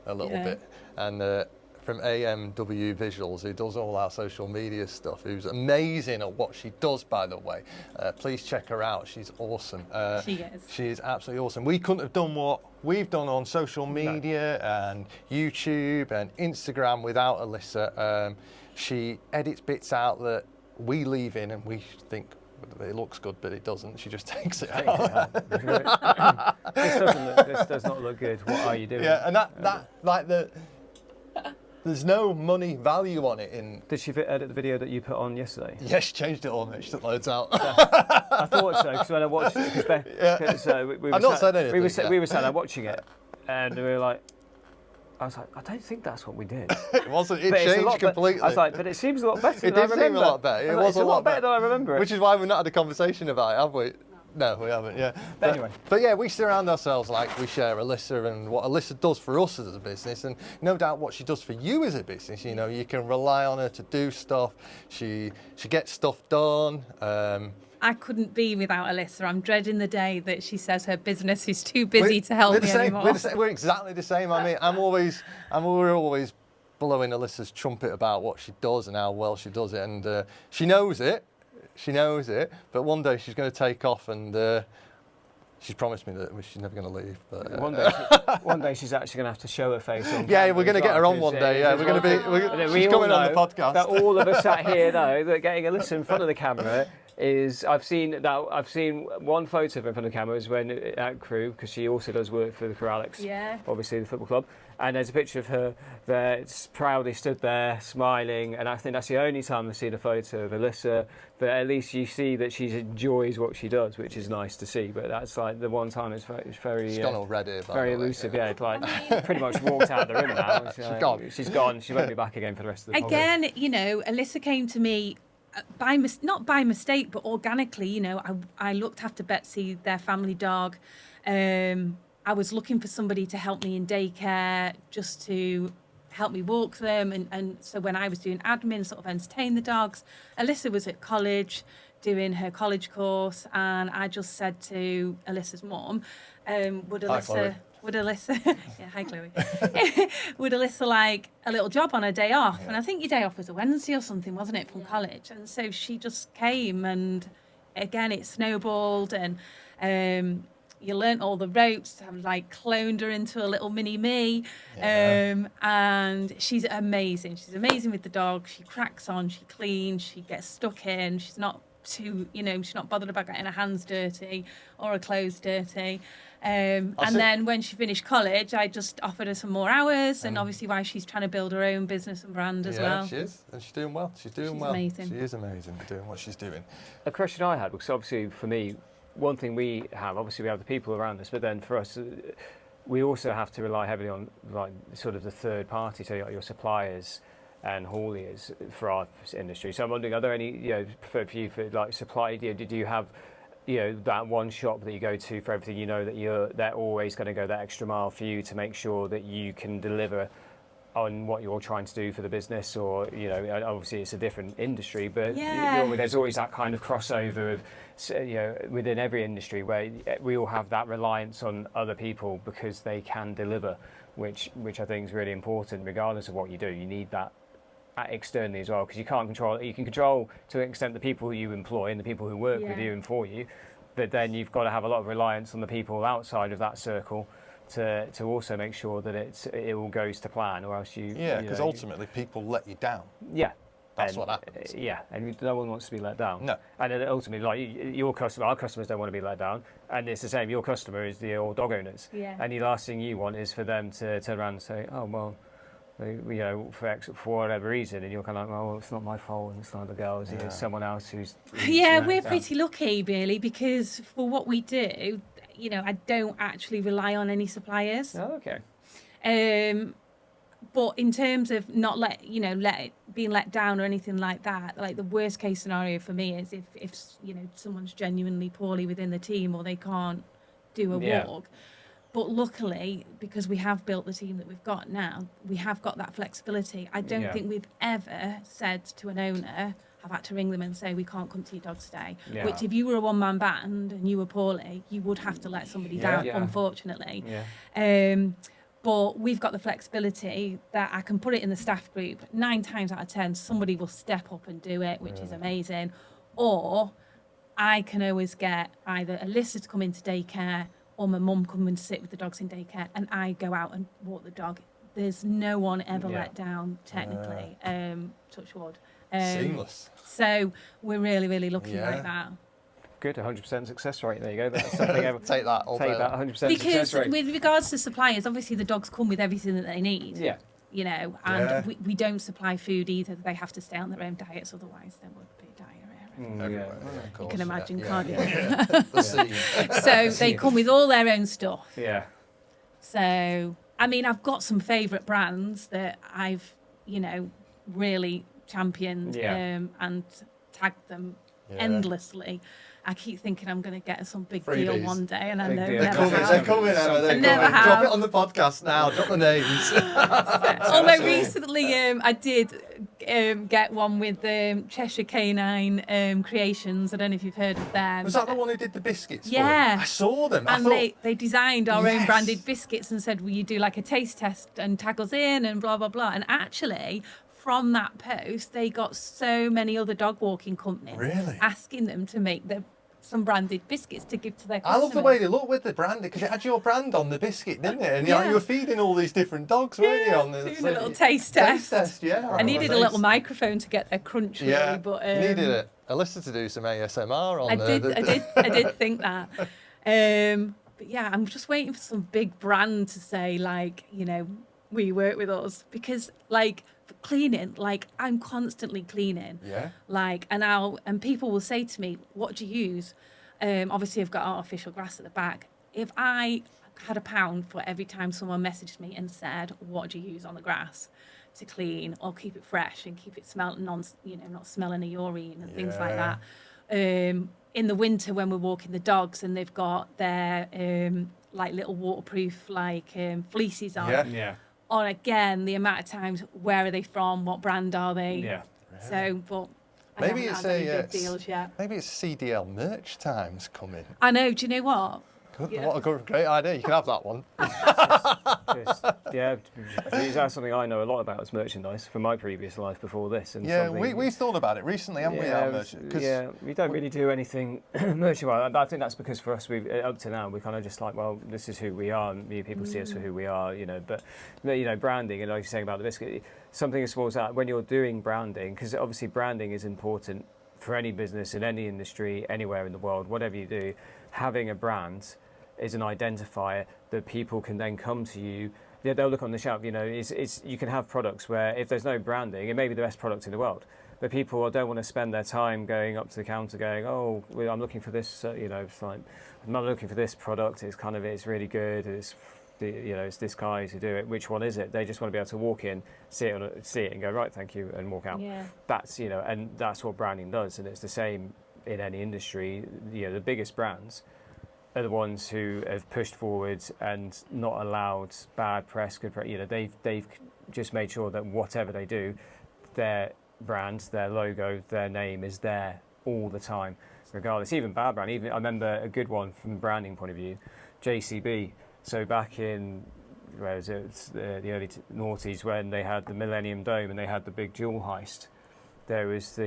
[SPEAKER 1] a little bit, and from AMW Visuals, who does all our social media stuff, who's amazing at what she does, by the way. Please check her out. She's awesome.
[SPEAKER 3] She is.
[SPEAKER 1] She is absolutely awesome. We couldn't have done what we've done on social media and YouTube and Instagram without Alyssa. She edits bits out that we leave in and we think it looks good, but it doesn't. She just takes it out.
[SPEAKER 2] This does not look good. What are you doing?
[SPEAKER 1] Yeah, and that like there's no money value on it.
[SPEAKER 2] Did she edit the video that you put on yesterday?
[SPEAKER 1] Yes, she changed it all, mate. She took loads out.
[SPEAKER 2] I thought so, because when I watched it, we were sat there watching it, and we were like, I was like, I don't think that's what we did.
[SPEAKER 1] It wasn't. It changed completely.
[SPEAKER 2] I was like, but it seems a lot better
[SPEAKER 1] It
[SPEAKER 2] than I
[SPEAKER 1] did
[SPEAKER 2] remember.
[SPEAKER 1] seem a lot better. It was a lot better
[SPEAKER 2] than I remember it.
[SPEAKER 1] Which is why we've not had a conversation about it, have we? No, we haven't, yeah.
[SPEAKER 2] But anyway.
[SPEAKER 1] But yeah, we surround ourselves like we share Alyssa and what Alyssa does for us as a business, and no doubt what she does for you as a business. You know, you can rely on her to do stuff. She gets stuff done.
[SPEAKER 3] I couldn't be without Alyssa. I'm dreading the day that she says her business is too busy to help me anymore.
[SPEAKER 1] We're exactly the same. I mean, we're always blowing Alyssa's trumpet about what she does and how well she does it, and she knows it. She knows it, but one day she's going to take off, and she's promised me that she's never going to leave. But
[SPEAKER 2] one day she's actually going to have to show her face on.
[SPEAKER 1] Yeah, we're going to get her on one day. Yeah, we're going to be. She's coming on the podcast.
[SPEAKER 2] That all of us sat here know that getting Alyssa in front of the camera is. I've seen one photo of her in front of the camera is when at Crew, because she also does work for the Crew Alex, obviously the football club. And there's a picture of her there, it's proudly stood there, smiling. And I think that's the only time I've seen a photo of Alyssa. But at least you see that she enjoys what she does, which is nice to see. But that's like the one time it's very
[SPEAKER 1] she's gone already,
[SPEAKER 2] very elusive. Yeah, it's like pretty much walked out of the room now. She's gone. She's gone. She won't be back again for the rest of the holiday.
[SPEAKER 3] Again, you know, Alyssa came to me not by mistake, but organically. You know, I looked after Betsy, their family dog. I was looking for somebody to help me in daycare, just to help me walk them. And so when I was doing admin, sort of entertain the dogs, Alyssa was at college doing her college course. And I just said to Alyssa's mum, would Alyssa, yeah, hi Chloe, would Alyssa like a little job on her day off? Yeah. And I think your day off was a Wednesday or something, wasn't it, from college? And so she just came, and again, it snowballed, and you learnt all the ropes. I've like cloned her into a little mini me. And she's amazing. She's amazing with the dog. She cracks on, she cleans, she gets stuck in. She's not she's not bothered about getting her hands dirty or her clothes dirty. And then when she finished college, I just offered her some more hours, and obviously why she's trying to build her own business and brand as well.
[SPEAKER 1] Yeah, she is, and she's doing well. She's amazing. She is amazing at doing what she's doing.
[SPEAKER 2] A question I had, because obviously for me, one thing we have the people around us, but then for us, we also have to rely heavily on like sort of the third party, so your suppliers and hauliers for our industry. So I'm wondering, are there any, for you for like supply? Did you have, that one shop that you go to for everything? That they're always going to go that extra mile for you to make sure that you can deliver on what you're trying to do for the business, or obviously it's a different industry, but there's always that kind of crossover of within every industry where we all have that reliance on other people because they can deliver, which I think is really important. Regardless of what you do, you need that externally as well, because you can control to an extent the people you employ and the people who work with you and for you, but then you've got to have a lot of reliance on the people outside of that circle to also make sure that it all goes to plan, or else
[SPEAKER 1] because ultimately people let you down.
[SPEAKER 2] Yeah.
[SPEAKER 1] That's what happens.
[SPEAKER 2] Yeah, and no one wants to be let down.
[SPEAKER 1] No.
[SPEAKER 2] And then ultimately, like our customers don't want to be let down, and it's the same. Your customer is your dog owners, and the last thing you want is for them to turn around and say, "Oh well, for whatever reason," and you're kind of like, "Well, it's not my fault, and it's not the girls. It's someone else who's."
[SPEAKER 3] We're pretty lucky, really, because for what we do, I don't actually rely on any suppliers.
[SPEAKER 2] Oh, okay.
[SPEAKER 3] But in terms of not being let down or anything like that, like the worst case scenario for me is if someone's genuinely poorly within the team or they can't do a walk. But luckily, because we have built the team that we've got now, we have got that flexibility. I don't think we've ever said to an owner, I've had to ring them and say, we can't come to your dog today. Yeah. Which if you were a one-man band and you were poorly, you would have to let somebody down, unfortunately. Yeah. But we've got the flexibility that I can put it in the staff group. 9 times out of 10, somebody will step up and do it, which is amazing. Or I can always get either a lister to come into daycare or my mum come and sit with the dogs in daycare, and I go out and walk the dog. There's no one ever let down, technically, touch wood.
[SPEAKER 1] Seamless.
[SPEAKER 3] So we're really, really lucky like that.
[SPEAKER 2] Good, 100% success rate. There you go. That's something ever.
[SPEAKER 1] Take that
[SPEAKER 2] 100% success
[SPEAKER 3] because
[SPEAKER 2] rate.
[SPEAKER 3] with regards to suppliers, obviously the dogs come with everything that they need.
[SPEAKER 2] Yeah.
[SPEAKER 3] And we don't supply food either. They have to stay on their own diets, otherwise there would be diarrhea. You can imagine, can't you? So they come with all their own stuff.
[SPEAKER 2] Yeah.
[SPEAKER 3] So, I mean, I've got some favourite brands that I've, really championed and tagged them endlessly. I keep thinking I'm going to get some big deal one day, and I know never have.
[SPEAKER 1] They're coming, Emma. They're
[SPEAKER 3] never
[SPEAKER 1] coming.
[SPEAKER 3] have.
[SPEAKER 1] Drop it on the podcast now. Drop the names.
[SPEAKER 3] Although recently I did get one with Cheshire Canine Creations. I don't know if you've heard of them.
[SPEAKER 1] Was that the one who did the biscuits?
[SPEAKER 3] Yeah.
[SPEAKER 1] I saw them.
[SPEAKER 3] And they designed our own branded biscuits and said, will you do like a taste test and tag us in and blah, blah, blah. And actually, from that post, they got so many other dog walking companies asking them to make some branded biscuits to give to their customers.
[SPEAKER 1] I love the way they look with the branding, because it had your brand on the biscuit, didn't it? And you were feeding all these different dogs, weren't you? On the
[SPEAKER 3] doing a little taste test.
[SPEAKER 1] I
[SPEAKER 3] needed a little microphone to get their crunch, really. But
[SPEAKER 1] needed a listener to do some ASMR on
[SPEAKER 3] I did think that. But yeah, I'm just waiting for some big brand to say, like, will you work with us? Because, like, for cleaning, like, I'm constantly cleaning. Yeah. Like, and people will say to me, what do you use? Obviously, I've got artificial grass at the back. If I had £1 for every time someone messaged me and said, what do you use on the grass to clean or keep it fresh and keep it not smelling of urine and things like that. In the winter when we're walking the dogs and they've got their like little waterproof fleeces on.
[SPEAKER 2] Yeah.
[SPEAKER 3] Or again, the amount of times, where are they from? What brand are they?
[SPEAKER 2] Yeah.
[SPEAKER 3] So, but
[SPEAKER 1] maybe
[SPEAKER 3] it's big deals yet.
[SPEAKER 1] Maybe it's CDL merch time's coming.
[SPEAKER 3] I know. Do you know what?
[SPEAKER 1] What a great idea! You can have that one.
[SPEAKER 2] That's something I know a lot about as merchandise from my previous life before this. And
[SPEAKER 1] we thought about it recently, haven't we?
[SPEAKER 2] We don't really do anything merchandise. I think that's because for us, up to now, we kind of just like, well, this is who we are, and people see us for who we are, But branding, and like you're saying about the biscuit, something as small as that. When you're doing branding, because obviously branding is important for any business in any industry, anywhere in the world, whatever you do, having a brand is an identifier that people can then come to you. They'll look on the shelf. You can have products where if there's no branding, it may be the best product in the world, but people don't want to spend their time going up to the counter going, oh, I'm looking for this. It's like, I'm not looking for this product. It's really good. It's this guy to do it. Which one is it? They just want to be able to walk in, see it, and go, right, thank you, and walk out. Yeah. That's and that's what branding does, and it's the same in any industry. The biggest brands are the ones who have pushed forward and not allowed bad press. Good press. They've just made sure that whatever they do, their brand, their logo, their name is there all the time, regardless. Even bad brand. Even I remember a good one from a branding point of view, JCB. So back in the early noughties when they had the Millennium Dome and they had the big jewel heist. there was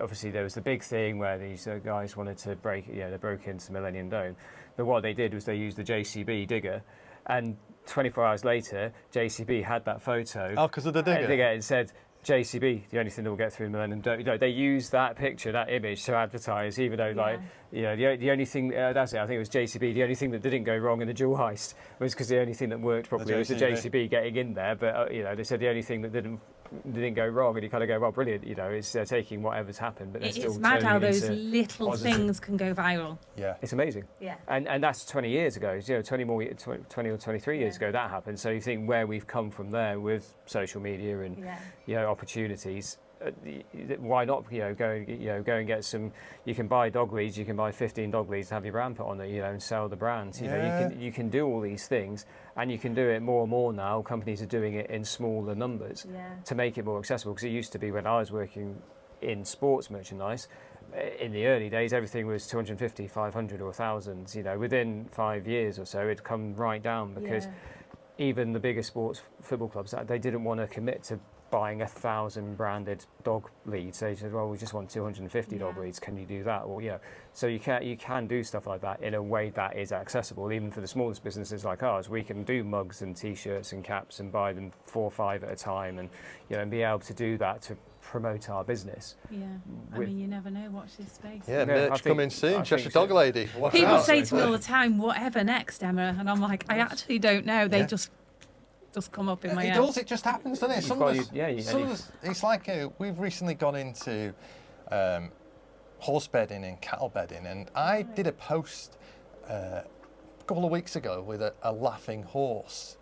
[SPEAKER 2] obviously there was the big thing where these guys wanted to they broke into Millennium Dome, but what they did was they used the JCB digger, and 24 hours later, JCB had that photo.
[SPEAKER 1] Oh, because of the digger.
[SPEAKER 2] And said, JCB, the only thing that will get through Millennium Dome. They used that picture, that image, to advertise, even though, the only thing, that's it, I think it was JCB, the only thing that didn't go wrong in the jewel heist was because the only thing that worked properly was the JCB getting in there. But, they said the only thing that didn't go wrong, and you kind of go, well, brilliant, it's taking whatever's happened, but
[SPEAKER 3] it's mad how those little things can go viral.
[SPEAKER 1] Yeah,
[SPEAKER 2] it's amazing.
[SPEAKER 3] Yeah,
[SPEAKER 2] and that's 20 years ago. 20 or 23 years ago that happened. So you think where we've come from there with social media and opportunities. Why not? Go and get some. You can buy dog leads. You can buy 15 dog leads, have your brand put on it. And sell the brand. You can do all these things, and you can do it more and more now. Companies are doing it in smaller numbers to make it more accessible. Because it used to be when I was working in sports merchandise, in the early days, everything was 250, 500, or 1,000. Within 5 years or so, it'd come right down because even the biggest sports football clubs, they didn't want to commit to buying 1,000 branded dog leads. They said, well, we just want 250 dog leads. Can you do that? Or so you can do stuff like that in a way that is accessible, even for the smallest businesses like ours. We can do mugs and t-shirts and caps and buy them 4 or 5 at a time, and and be able to do that to promote our business.
[SPEAKER 3] Yeah, I mean, you never know. Watch this space.
[SPEAKER 1] Yeah, merch coming soon. Cheshire Dog Lady. Watch
[SPEAKER 3] People
[SPEAKER 1] out.
[SPEAKER 3] say to me all the time, "Whatever next, Emma?" And I'm like, I actually don't know. They just come up in my head.
[SPEAKER 1] It just happens, doesn't it? It's like we've recently gone into horse bedding and cattle bedding, and I did a post a couple of weeks ago with a laughing horse.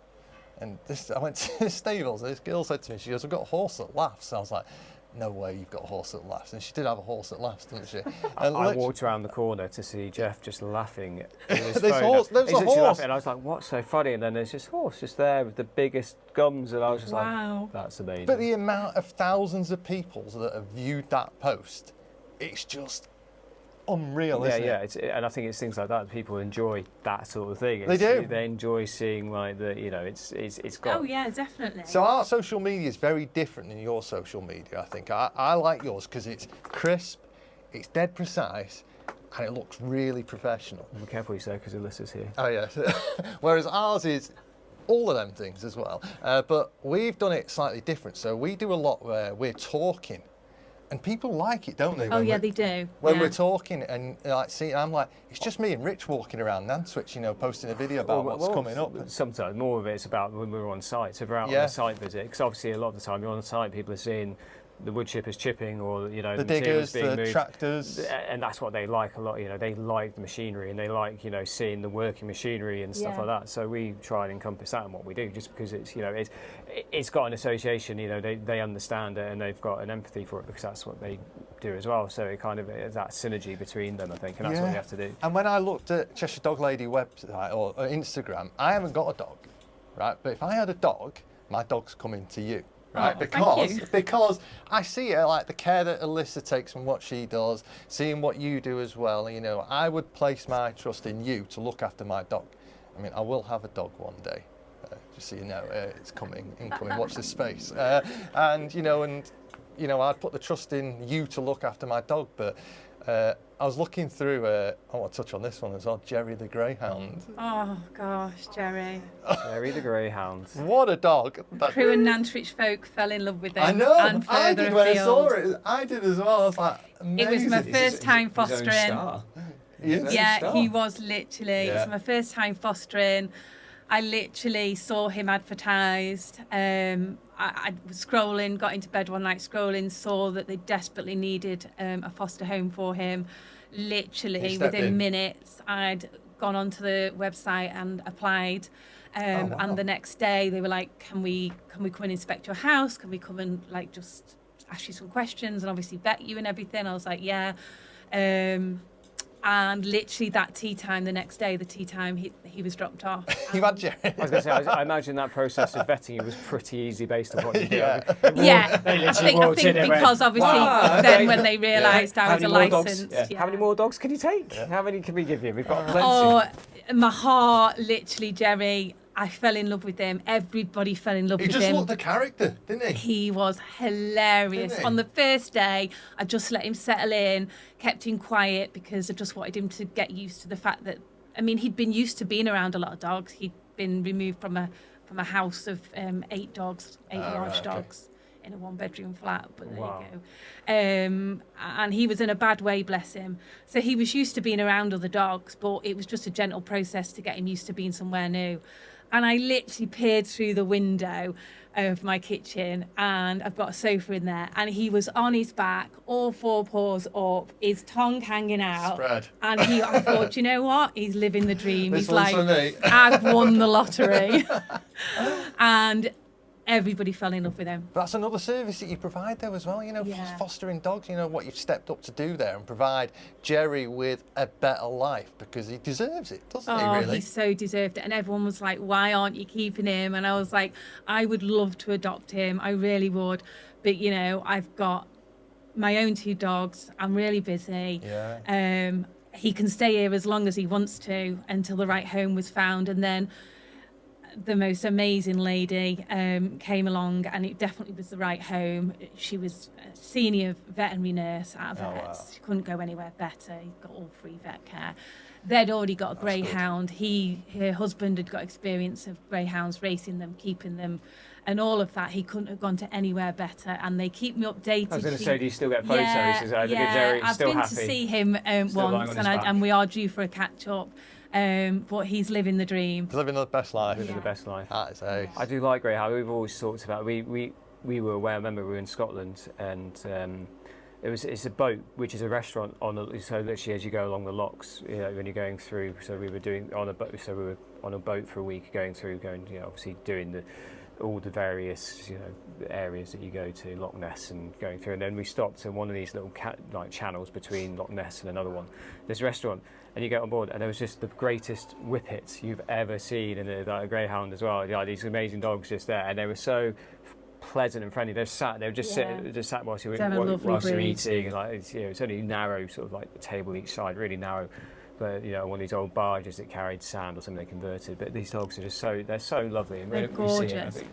[SPEAKER 1] And I went to the stables, and this girl said to me, she goes, "I've got a horse that laughs." And I was like, "No way, you've got a horse that laughs." And she did have a horse that laughs, didn't she? And
[SPEAKER 2] I walked around the corner to see Jeff just laughing at his
[SPEAKER 1] There's
[SPEAKER 2] phone.
[SPEAKER 1] a horse.
[SPEAKER 2] Laughing, and I was like, "What's so funny?" And then there's this horse just there with the biggest gums, and I was just like, "That's amazing."
[SPEAKER 1] But the amount of thousands of people that have viewed that post, it's just unreal, isn't it?
[SPEAKER 2] And I think it's things like that people enjoy that sort of thing.
[SPEAKER 1] They do.
[SPEAKER 2] They enjoy seeing it's got.
[SPEAKER 3] Oh yeah, definitely.
[SPEAKER 1] So our social media is very different than your social media. I think I like yours because it's crisp, it's dead precise, and it looks really professional.
[SPEAKER 2] Be careful what you say because Alyssa's here.
[SPEAKER 1] Oh yeah. Whereas ours is all of them things as well, but we've done it slightly different. So we do a lot where we're talking. And people like it, don't they?
[SPEAKER 3] They do.
[SPEAKER 1] When we're talking and I'm like, it's just me and Rich walking around Nantwich, posting a video about what's coming up.
[SPEAKER 2] Sometimes more of it's about when we're on site. So if we're out on a site visit, because obviously a lot of the time you're on the site, people are seeing the wood chippers chipping, or the
[SPEAKER 1] diggers,
[SPEAKER 2] being
[SPEAKER 1] the
[SPEAKER 2] moved.
[SPEAKER 1] Tractors,
[SPEAKER 2] and that's what they like a lot. They like the machinery, and they like seeing the working machinery and stuff like that. So we try and encompass that in what we do, just because it's got an association. They understand it and they've got an empathy for it because that's what they do as well. So it kind of is that synergy between them, I think, and that's what you have to do.
[SPEAKER 1] And when I looked at Cheshire Dog Lady website or Instagram, I haven't got a dog, right? But if I had a dog, my dog's coming to you. Right, because I see it, like the care that Alyssa takes from what she does, seeing what you do as well. I would place my trust in you to look after my dog. I mean, I will have a dog one day, just so you know, it's incoming. Watch this space, and I'd put the trust in you to look after my dog. But I was looking through. I want to touch on this one as well. Jerry the GreyHound.
[SPEAKER 3] Oh gosh, Jerry.
[SPEAKER 2] Jerry the GreyHound.
[SPEAKER 1] What a dog!
[SPEAKER 3] Crew and Nantwich folk fell in love with him.
[SPEAKER 1] I know.
[SPEAKER 3] And
[SPEAKER 1] I did when I saw it. I did as well. I was like, amazing.
[SPEAKER 3] It was my first time fostering. He was literally. It was my first time fostering. I literally saw him advertised. I was scrolling, got into bed one night scrolling, saw that they desperately needed a foster home for him. Literally within minutes, I'd gone onto the website and applied. And the next day they were like, can we come and inspect your house? Can we come and just ask you some questions and obviously vet you and everything? I was like, yeah. And literally that tea time the next day, he was dropped off.
[SPEAKER 1] You've had Jerry.
[SPEAKER 2] I was going to say, I imagine that process of vetting was pretty easy based on what you do.
[SPEAKER 3] I think because obviously then when they realised I was a licensed.
[SPEAKER 2] How many more dogs can you take? How many can we give you? We've got plenty.
[SPEAKER 3] Oh, my heart, literally, Jerry. I fell in love with him. Everybody fell in love
[SPEAKER 1] He
[SPEAKER 3] with
[SPEAKER 1] just
[SPEAKER 3] him.
[SPEAKER 1] looked the character, didn't he?
[SPEAKER 3] He was hilarious.
[SPEAKER 1] Didn't he?
[SPEAKER 3] On the first day, I just let him settle in, kept him quiet because I just wanted him to get used to the fact that, I mean, he'd been used to being around a lot of dogs. He'd been removed from a house of 8 dogs, 8 large dogs in a 1-bedroom flat. But there you go. And he was in a bad way, bless him. So he was used to being around other dogs, but it was just a gentle process to get him used to being somewhere new. And I literally peered through the window of my kitchen, and I've got a sofa in there, and he was on his back, all 4 paws up, his tongue hanging out.
[SPEAKER 1] Spread.
[SPEAKER 3] And I thought, you know what? He's living the dream.
[SPEAKER 1] This
[SPEAKER 3] He's
[SPEAKER 1] one's
[SPEAKER 3] like,
[SPEAKER 1] for me.
[SPEAKER 3] I've won the lottery. And everybody fell in love with him.
[SPEAKER 1] But that's another service that you provide though as well, you know,
[SPEAKER 3] Yeah.
[SPEAKER 1] fostering dogs, you know, what you've stepped up to do there and provide Jerry with a better life because he deserves it, doesn't he, really?
[SPEAKER 3] He so deserved it. And everyone was like, why aren't you keeping him? And I was like, I would love to adopt him. I really would. But, you know, I've got my own 2 dogs. I'm really busy.
[SPEAKER 1] Yeah.
[SPEAKER 3] He can stay here as long as he wants to until the right home was found. And then the most amazing lady came along, and it definitely was the right home. She was a senior veterinary nurse at a vet.
[SPEAKER 1] wow.
[SPEAKER 3] She couldn't go anywhere better. He got all free vet care. They'd already got a greyhound. Her husband had got experience of greyhounds, racing them, keeping them, and all of that. He couldn't have gone to anywhere better, and they keep me updated.
[SPEAKER 2] I was going to say, do you still get photos?
[SPEAKER 3] Yeah,
[SPEAKER 2] Is Jerry
[SPEAKER 3] I've
[SPEAKER 2] still
[SPEAKER 3] been
[SPEAKER 2] happy?
[SPEAKER 3] to see him
[SPEAKER 2] Still lying
[SPEAKER 3] once,
[SPEAKER 2] on his back?
[SPEAKER 3] and we are due for a catch up. But he's living the dream.
[SPEAKER 1] He's living the best life.
[SPEAKER 2] Living the best life.
[SPEAKER 1] That is ace.
[SPEAKER 2] I do like greyhound. We've always talked about. We were aware. I remember we were in Scotland, and it's a boat, which is a restaurant on. So literally, as you go along the locks, you know, when you're going through. So we were doing on a boat. So we were on a boat for a week, going, you know, obviously doing all the various, you know, areas that you go to, Loch Ness, and going through. And then we stopped in one of these little like channels between Loch Ness and another one. This restaurant. And you get on board, and there was just the greatest whippets you've ever seen, and a greyhound as well. Like these amazing dogs just there, and they were so pleasant and friendly. They were just sat whilst you were eating. Like it's only narrow, sort of like the table each side, really narrow. But you know, one of these old barges that carried sand or something they converted. But these dogs are just they're so lovely. And
[SPEAKER 3] They're gorgeous.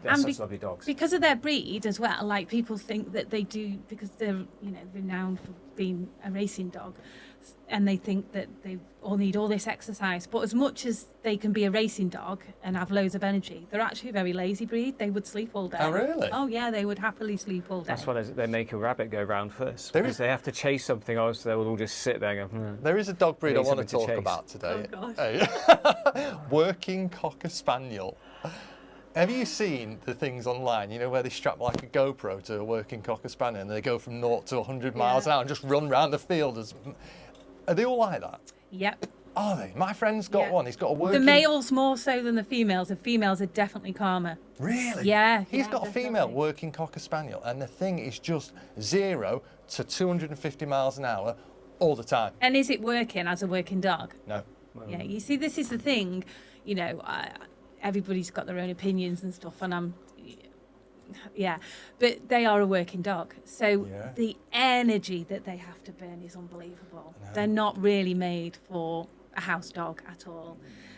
[SPEAKER 2] They're such lovely dogs.
[SPEAKER 3] Because of their breed as well, like people think that they do, because they're, you know, renowned for being a racing dog, and they think that they all need all this exercise. But as much as they can be a racing dog and have loads of energy, they're actually a very lazy breed. They would sleep all day.
[SPEAKER 1] Oh, really?
[SPEAKER 3] Oh, yeah, they would happily sleep all day.
[SPEAKER 2] That's why they make a rabbit go round first.
[SPEAKER 1] There
[SPEAKER 2] Because they have to chase something else, they will all just sit there and go,
[SPEAKER 1] There is a dog breed I
[SPEAKER 2] Need
[SPEAKER 1] want to
[SPEAKER 2] something to
[SPEAKER 1] talk
[SPEAKER 2] chase.
[SPEAKER 1] about today.
[SPEAKER 3] Oh,
[SPEAKER 1] Hey. Working Cocker Spaniel. Have you seen the things online, you know, where they strap like a GoPro to a working Cocker Spaniel and they go from 0 to 100 miles an hour and just run around the field? Are they all like that?
[SPEAKER 3] Yep.
[SPEAKER 1] Are they? My friend's got
[SPEAKER 3] Yeah.
[SPEAKER 1] one. He's got a working...
[SPEAKER 3] The males more so than the females. The females are definitely calmer.
[SPEAKER 1] Really?
[SPEAKER 3] Yeah.
[SPEAKER 1] He's
[SPEAKER 3] yeah,
[SPEAKER 1] got a female
[SPEAKER 3] definitely.
[SPEAKER 1] working Cocker Spaniel, and the thing is just 0 to 250 miles an hour all the time.
[SPEAKER 3] And is it working as a working dog?
[SPEAKER 1] No.
[SPEAKER 3] Yeah, you see, this is the thing, you know, everybody's got their own opinions and stuff, and but they are a working dog. So
[SPEAKER 1] Yeah.
[SPEAKER 3] the energy that they have to burn is unbelievable. They're not really made for a house dog at all.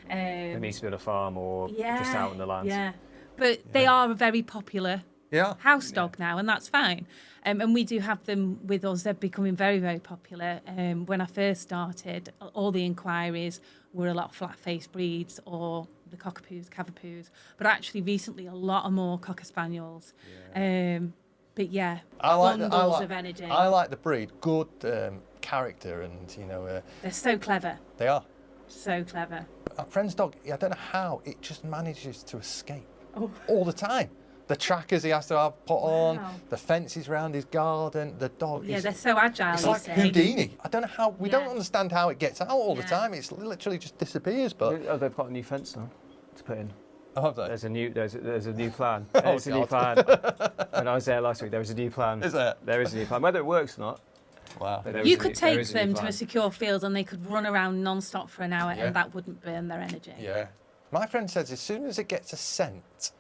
[SPEAKER 2] it needs to be on a farm or
[SPEAKER 3] Yeah,
[SPEAKER 2] just out on the land.
[SPEAKER 3] Yeah, but they are a very popular
[SPEAKER 1] Yeah.
[SPEAKER 3] house dog now, and that's fine. And we do have them with us. They're becoming very, very popular. When I first started, all the inquiries were a lot of flat-faced breeds or the cockapoos, cavapoos. But actually, recently, a lot of more cocker spaniels. But yeah, bundles of energy.
[SPEAKER 1] I like the breed. Good character, and you know
[SPEAKER 3] They're so clever,
[SPEAKER 1] they are.
[SPEAKER 3] so clever.
[SPEAKER 1] Our friend's dog, I don't know how it just manages to escape
[SPEAKER 3] Oh.
[SPEAKER 1] all the time. The trackers he has to have put on,
[SPEAKER 3] Wow.
[SPEAKER 1] the fences around his garden, the dog.
[SPEAKER 3] Yeah,
[SPEAKER 1] is,
[SPEAKER 3] they're so agile.
[SPEAKER 1] it's
[SPEAKER 3] you
[SPEAKER 1] like
[SPEAKER 3] see.
[SPEAKER 1] Houdini. I don't know how. We don't
[SPEAKER 3] Yeah.
[SPEAKER 1] understand how it gets out all the
[SPEAKER 3] Yeah.
[SPEAKER 1] time. It's literally just disappears. But
[SPEAKER 2] Oh, they've got a new fence now to put in.
[SPEAKER 1] oh, have they?
[SPEAKER 2] There's a new plan.
[SPEAKER 1] Oh,
[SPEAKER 2] There's a new plan. When I was there last week, there was a new plan.
[SPEAKER 1] Is there?
[SPEAKER 2] There is a new plan. Whether it works or not.
[SPEAKER 1] Wow.
[SPEAKER 2] but there
[SPEAKER 3] You
[SPEAKER 2] is a
[SPEAKER 3] could
[SPEAKER 2] new- there
[SPEAKER 3] take
[SPEAKER 2] is a new
[SPEAKER 3] them to
[SPEAKER 2] plan.
[SPEAKER 3] a secure field and they could run around non-stop for an hour,
[SPEAKER 1] Yeah.
[SPEAKER 3] and that wouldn't burn their energy.
[SPEAKER 1] Yeah. My friend says as soon as it gets a scent,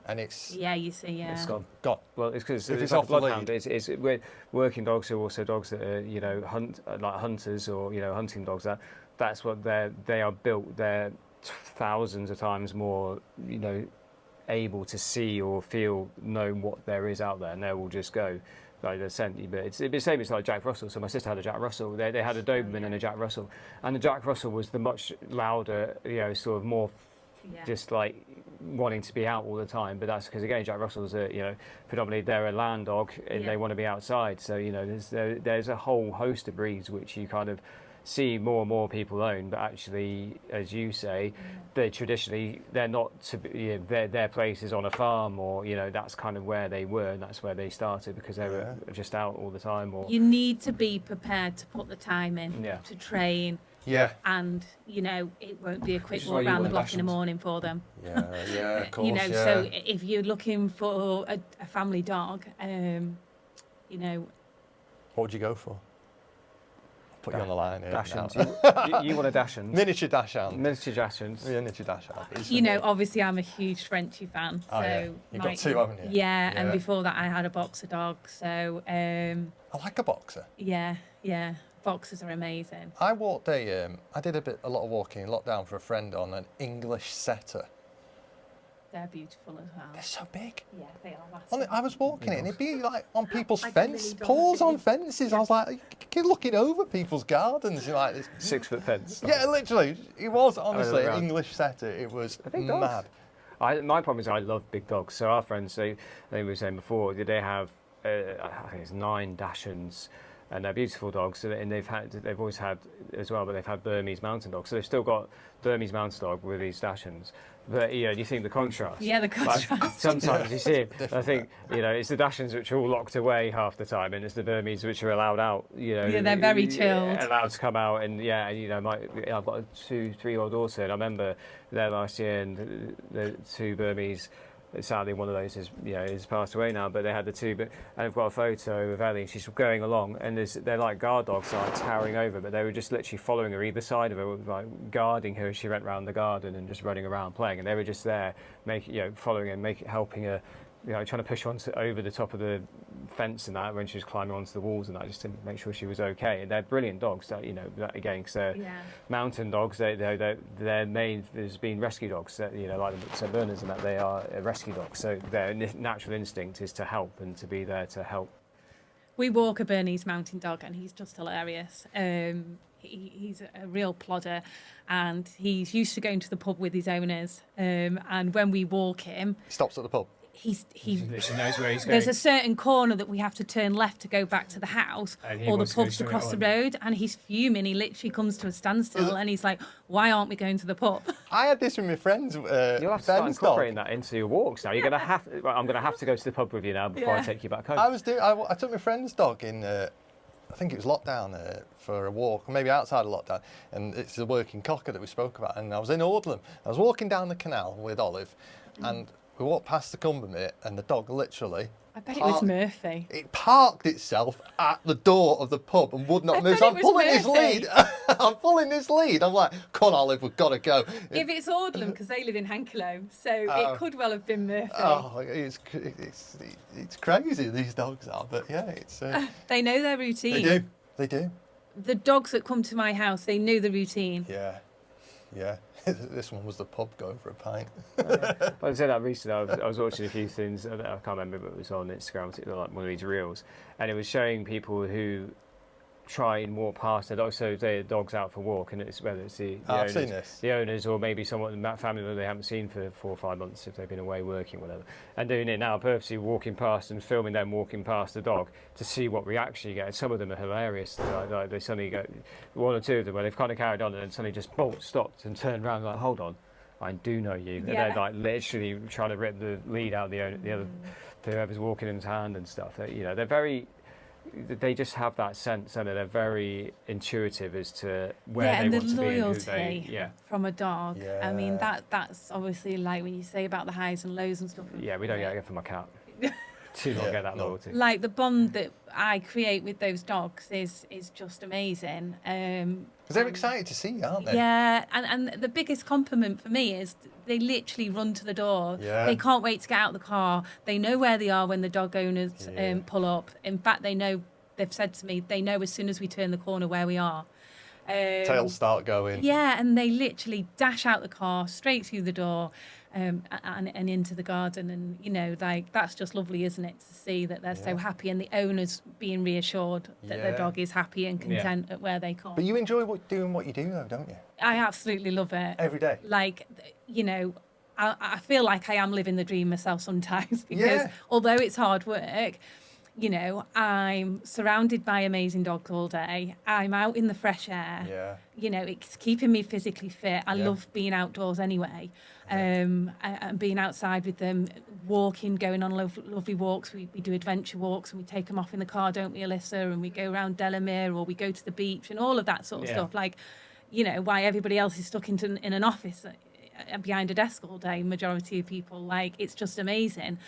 [SPEAKER 1] and it's
[SPEAKER 3] Yeah, you see, yeah.
[SPEAKER 2] It's gone.
[SPEAKER 1] got.
[SPEAKER 2] Well, it's because
[SPEAKER 1] If
[SPEAKER 2] it's
[SPEAKER 1] it's
[SPEAKER 2] like
[SPEAKER 1] off the
[SPEAKER 2] bloodhound.
[SPEAKER 1] lead.
[SPEAKER 2] We're working dogs are also dogs that are, you know, like hunters or, you know, hunting dogs. That's what they are built. They're thousands of times more, able to see or know what there is out there, and they will just go. Like the scent, but it's the same. It's like Jack Russell. So my sister had a Jack Russell. They had a Doberman and a Jack Russell, and the Jack Russell was the much louder, sort of more, just like wanting to be out all the time. But that's because again, Jack Russells are, predominantly they're a land dog and they want to be outside. So there's a whole host of breeds which you kind of see more and more people own, but actually, as you say, they're not to be, their place is on a farm, or that's kind of where they were, and that's where they started because they were just out all the time. Or
[SPEAKER 3] you need to be prepared to put the time in to train.
[SPEAKER 1] Yeah.
[SPEAKER 3] And it won't be a quick walk around the block in the morning for them.
[SPEAKER 1] Yeah, of course.
[SPEAKER 3] So if you're looking for a family dog,
[SPEAKER 1] what would you go for? Put you on the line here.
[SPEAKER 2] Dachshunds. You want a Dachshund?
[SPEAKER 1] Miniature Dachshund.
[SPEAKER 2] Miniature Dachshunds.
[SPEAKER 1] Miniature Dachshund.
[SPEAKER 3] Obviously I'm a huge Frenchy fan.
[SPEAKER 1] Oh,
[SPEAKER 3] so
[SPEAKER 1] You've got two, haven't you?
[SPEAKER 3] Yeah, and before that I had a boxer dog. So
[SPEAKER 1] I like a boxer.
[SPEAKER 3] Yeah. Boxers are amazing.
[SPEAKER 1] I walked I did a lot of walking in lockdown for a friend on an English setter.
[SPEAKER 3] They're beautiful as well.
[SPEAKER 1] They're so big.
[SPEAKER 3] Yeah, they are massive.
[SPEAKER 1] I was walking it and it'd be like on people's
[SPEAKER 3] Like a
[SPEAKER 1] fence,
[SPEAKER 3] mini
[SPEAKER 1] paws
[SPEAKER 3] donkey.
[SPEAKER 1] on fences. I was like, you're looking over people's gardens. You're like this
[SPEAKER 2] 6-foot fence.
[SPEAKER 1] Yeah, literally. It was honestly an
[SPEAKER 2] around.
[SPEAKER 1] English setter. It was
[SPEAKER 2] big dogs.
[SPEAKER 1] mad.
[SPEAKER 2] My problem is I love big dogs. So our friends, they were saying before, they have, I think it's 9 Dachshunds, and they're beautiful dogs. And they've always had as well, but they've had Burmese mountain dogs. So they've still got Burmese mountain dog with these Dachshunds. But you think the contrast.
[SPEAKER 3] Yeah, the contrast.
[SPEAKER 2] Like, sometimes you see it. I think it's the Dachshunds which are all locked away half the time, and it's the Burmese which are allowed out.
[SPEAKER 3] Yeah, they're very chilled.
[SPEAKER 2] Allowed to come out, and I've got a 2-3-year-old daughter, and I remember there last year, and the 2 Burmese. Sadly, one of those is passed away now, but they had the 2. And I've got a photo of Ellie. She's going along, and they're like guard dogs, like towering over, but they were just literally following her either side of her, like guarding her as she went around the garden and just running around playing. And they were just there, following her, helping her, trying to push over the top of the fence and that when she was climbing onto the walls and that, just to make sure she was okay. And they're brilliant dogs. That again, because they're mountain dogs. They're made as being rescue dogs. Like the St Bernards and that, they are rescue dogs. So their natural instinct is to help and to be there to help.
[SPEAKER 3] We walk a Bernese mountain dog, and he's just hilarious. He's a real plodder, and he's used to going to the pub with his owners. And when we walk him,
[SPEAKER 1] He stops at the pub.
[SPEAKER 3] he
[SPEAKER 2] literally knows where he's going.
[SPEAKER 3] there's a certain corner that we have to turn left to go back to the house,
[SPEAKER 2] And he
[SPEAKER 3] or the
[SPEAKER 2] wants to go
[SPEAKER 3] pub's
[SPEAKER 2] straight
[SPEAKER 3] across the
[SPEAKER 2] on.
[SPEAKER 3] road, and he's fuming. He literally comes to a standstill, and he's like, "Why aren't we going to the pub?"
[SPEAKER 1] I had this with my friends.
[SPEAKER 2] You'll have to start
[SPEAKER 1] Ben's
[SPEAKER 2] incorporating
[SPEAKER 1] dog.
[SPEAKER 2] that into your walks now. You're gonna have. I'm gonna have to go to the pub with you now before I
[SPEAKER 3] Yeah.
[SPEAKER 2] take you back home.
[SPEAKER 1] I took my friend's dog in, I think it was lockdown, for a walk, or maybe outside of lockdown, and it's the working cocker that we spoke about. And I was in Audlam. I was walking down the canal with Olive, and we walked past the Cumbermere, and the dog literally.
[SPEAKER 3] I bet it was Murphy.
[SPEAKER 1] It parked itself at the door of the pub and would not
[SPEAKER 3] I
[SPEAKER 1] move.
[SPEAKER 3] bet
[SPEAKER 1] So
[SPEAKER 3] it
[SPEAKER 1] I'm
[SPEAKER 3] was
[SPEAKER 1] pulling his
[SPEAKER 3] Murphy.
[SPEAKER 1] lead. I'm pulling his lead. I'm like, come on, Olive, we've got to go.
[SPEAKER 3] If it's Audlam, because they live in Hankelow, so
[SPEAKER 1] Oh.
[SPEAKER 3] it could well have been Murphy.
[SPEAKER 1] Oh, it's crazy, these dogs are. But yeah, it's.
[SPEAKER 3] They know their routine.
[SPEAKER 1] They do.
[SPEAKER 3] The dogs that come to my house, they knew the routine.
[SPEAKER 1] Yeah. This one was the pub going for a pint.
[SPEAKER 2] I said that recently. I was watching a few things. I can't remember, but it was on Instagram. It was like one of these reels, and it was showing people who try and walk past their dogs. So their dog's out for a walk, and it's whether it's the
[SPEAKER 1] I've
[SPEAKER 2] owners,
[SPEAKER 1] seen this.
[SPEAKER 2] the owners, or maybe someone in that family that they haven't seen for 4 or 5 months if they've been away working, whatever, and doing it now, purposely walking past and filming them walking past the dog to see what reaction you get. And some of them are hilarious. Like they suddenly go, 1 or 2 of them, where they've kind of carried on and then suddenly just stopped and turned around like, hold on, I do know you. And
[SPEAKER 3] Yeah.
[SPEAKER 2] they're like literally trying to rip the lead out of the other, whoever's walking in his hand and stuff. They're very. They just have that sense, and they're very intuitive as to where they
[SPEAKER 3] and the
[SPEAKER 2] want to be and who
[SPEAKER 3] loyalty from a dog. I mean,
[SPEAKER 1] Yeah.
[SPEAKER 3] that's obviously like when you say about the highs and lows and stuff.
[SPEAKER 2] Yeah, we don't get it from my cat. Do not get that
[SPEAKER 1] no.
[SPEAKER 2] loyalty.
[SPEAKER 3] Like the bond that I create with those dogs is just amazing.
[SPEAKER 1] Because they're excited to see you, aren't they?
[SPEAKER 3] Yeah, and the biggest compliment for me is they literally run to the door.
[SPEAKER 1] Yeah.
[SPEAKER 3] They can't wait to get out of the car. They know where they are when the dog owners pull up. In fact, they've said to me, they know as soon as we turn the corner where we are.
[SPEAKER 1] Tails start going.
[SPEAKER 3] Yeah, and they literally dash out the car, straight through the door, and into the garden. And, you know, like, that's just lovely, isn't it, to see that they're so happy and the owner's being reassured that their dog is happy and content at where they come.
[SPEAKER 1] But you enjoy doing what you do, though, don't you?
[SPEAKER 3] I absolutely love it.
[SPEAKER 1] Every day.
[SPEAKER 3] Like, you know, I feel like I am living the dream myself sometimes because although it's hard work, you know, I'm surrounded by amazing dogs all day. I'm out in the fresh air.
[SPEAKER 1] Yeah.
[SPEAKER 3] You know, it's keeping me physically fit. I love being outdoors anyway. And being outside with them, walking, going on lovely walks. We do adventure walks and we take them off in the car, don't we, Alyssa? And we go around Delamere or we go to the beach and all of that sort of stuff. Like, you know, why everybody else is stuck in an office behind a desk all day, majority of people. Like, it's just amazing.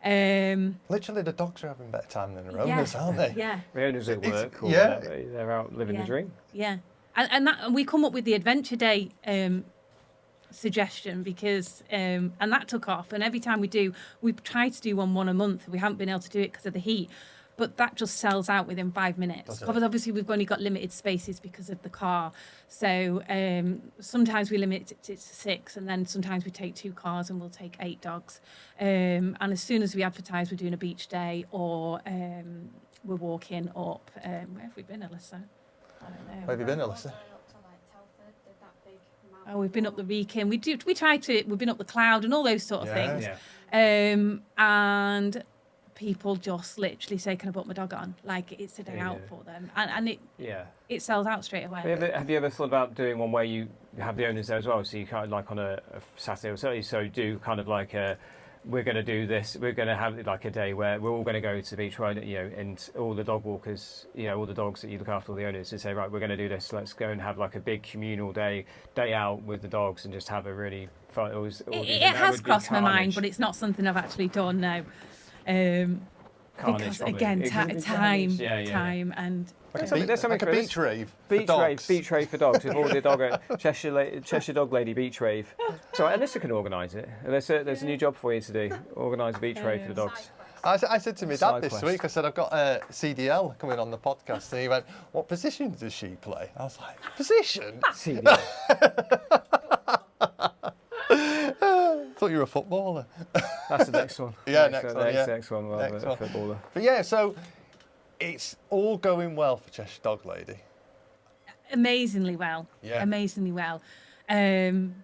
[SPEAKER 1] Literally, the dogs are having better time than their owners, aren't they?
[SPEAKER 3] Yeah.
[SPEAKER 2] The owners at work, or whatever, they're out living the dream.
[SPEAKER 3] Yeah, and we come up with the Adventure Day suggestion because and that took off. And every time we try to do one a month. We haven't been able to do it because of the heat. But that just sells out within 5 minutes. Because obviously we've only got limited spaces because of the car. So sometimes we limit it to 6, and then sometimes we take 2 cars and we'll take 8 dogs. And as soon as we advertise, we're doing a beach day or we're walking up. Where have we been, Alyssa? I don't know.
[SPEAKER 1] Where have you been, Alyssa?
[SPEAKER 3] Oh, we've been up the Wrekin. We've been up the Cloud and all those sort of things.
[SPEAKER 2] Yeah.
[SPEAKER 3] And people just literally say, can I put my dog on? Like, it's a day out for them. And it sells out straight away.
[SPEAKER 2] Have you ever thought about doing one where you have the owners there as well? So you kind of like on a Saturday or Sunday, so do kind of like we're going to do this, we're going to have like a day where we're all going to go to the beach, right? You know, and all the dog walkers, you know, all the dogs that you look after, all the owners, to say, right, we're going to do this, let's go and have like a big communal day out with the dogs and just have a really fun.
[SPEAKER 3] It has crossed my mind, but it's not something I've actually done now. Because again, time and
[SPEAKER 2] there's something
[SPEAKER 1] like a beach rave.
[SPEAKER 2] Beach rave for dogs with all the dog Cheshire Dog Lady beach rave. So Alyssa can organise it. There's a new job for you to do. Organise a beach rave for the dogs.
[SPEAKER 1] I said to my dad this week, I said, I've got a CDL coming on the podcast, and he went, what position does she play? I was like, position?
[SPEAKER 2] CDL.
[SPEAKER 1] Thought you were a footballer.
[SPEAKER 2] That's the next one.
[SPEAKER 1] Next one.
[SPEAKER 2] Well,
[SPEAKER 1] next one.
[SPEAKER 2] Footballer.
[SPEAKER 1] But yeah, so it's all going well for Cheshire Dog Lady.
[SPEAKER 3] Amazingly well.
[SPEAKER 1] Yeah.
[SPEAKER 3] Amazingly well. And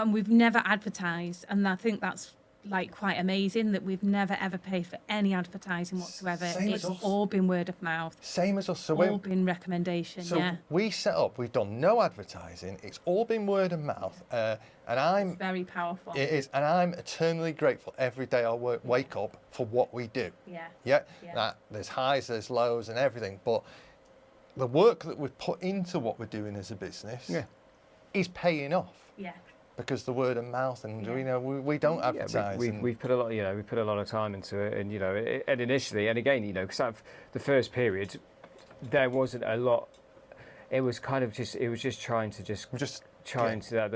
[SPEAKER 3] we've never advertised, and I think that's like quite amazing that we've never ever paid for any advertising whatsoever. It's all been word of mouth.
[SPEAKER 1] Same as us. So
[SPEAKER 3] all been recommendation.
[SPEAKER 1] So we set up. We've done no advertising. It's all been word of mouth, and
[SPEAKER 3] it's very powerful.
[SPEAKER 1] It is, and I'm eternally grateful every day I wake up for what we do.
[SPEAKER 3] Yeah.
[SPEAKER 1] That there's highs, there's lows, and everything, but the work that we've put into what we're doing as a business is paying off.
[SPEAKER 3] Yeah.
[SPEAKER 1] Because the word of mouth, and you know, we don't advertise.
[SPEAKER 2] We've put a lot, you know, we put a lot of time into it, and you know, and initially, and again, you know, because the first period, there wasn't a lot. It was kind of just, the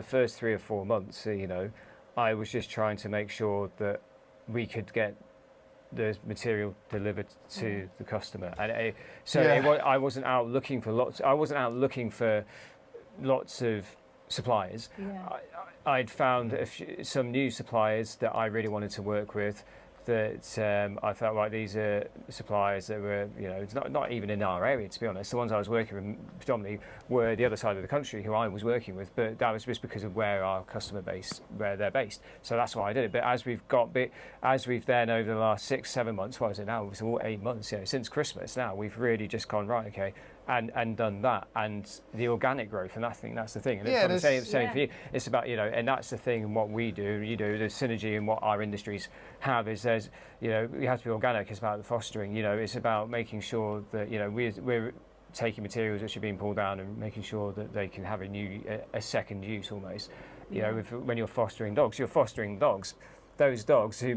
[SPEAKER 2] first 3 or 4 months, you know, I was just trying to make sure that we could get the material delivered to the customer, and I wasn't out looking for lots. I wasn't out looking for lots of suppliers. I'd found some new suppliers that I really wanted to work with, that I felt like these are suppliers that were, you know, it's not even in our area, to be honest. The ones I was working with predominantly were the other side of the country who I was working with, but that was just because of where our customer base, where they're based. So that's why I did it. But as we've then over the last 6-7 months, what is it now? It's all 8 months, you know, since Christmas now, we've really just gone, right, okay, and done that, and the organic growth, and I think that's the thing. And it's the same for you. It's about, you know, and that's the thing. And what we do, you do, the synergy in what our industries have is there's, you know, we have to be organic. It's about the fostering. You know, it's about making sure that, you know, we're taking materials which are being pulled down and making sure that they can have a second use almost. You know, when you're fostering dogs. Those dogs who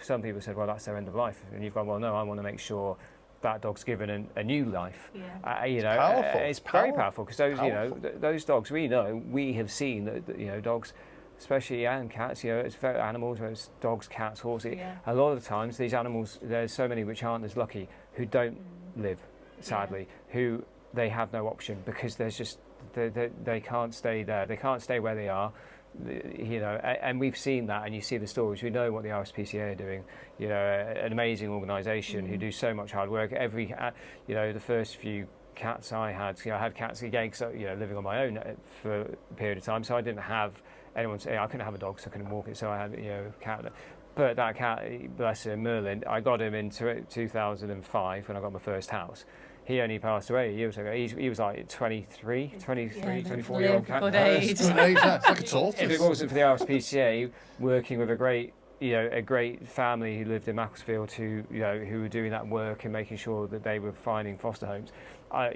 [SPEAKER 2] some people said, well, that's their end of life, and you've gone, well, no, I want to make sure that dog's given a new life. You know, it's very powerful because those, you know, those dogs, we have seen that, you know, dogs, especially and cats, you know, it's very animals, whether it's dogs, cats, horses. A lot of the times, these animals, there's so many which aren't as lucky who don't live, sadly, who they have no option because there's just They can't stay there. They can't stay where they are. You know, and we've seen that, and you see the stories. We know what the RSPCA are doing. You know, an amazing organisation who do so much hard work. You know, the first few cats I had, I had cats again, living on my own for a period of time, so I didn't have anyone say I couldn't have a dog, so I couldn't walk it. So I had a cat. But that cat, bless him, Merlin, I got him in 2005 when I got my first house. He only passed away years ago. He was like 23, 24-year-old cat.
[SPEAKER 1] Good age. It's like a tortoise.
[SPEAKER 2] If it wasn't for the RSPCA working with a great family who lived in Macclesfield who were doing that work and making sure that they were finding foster homes, I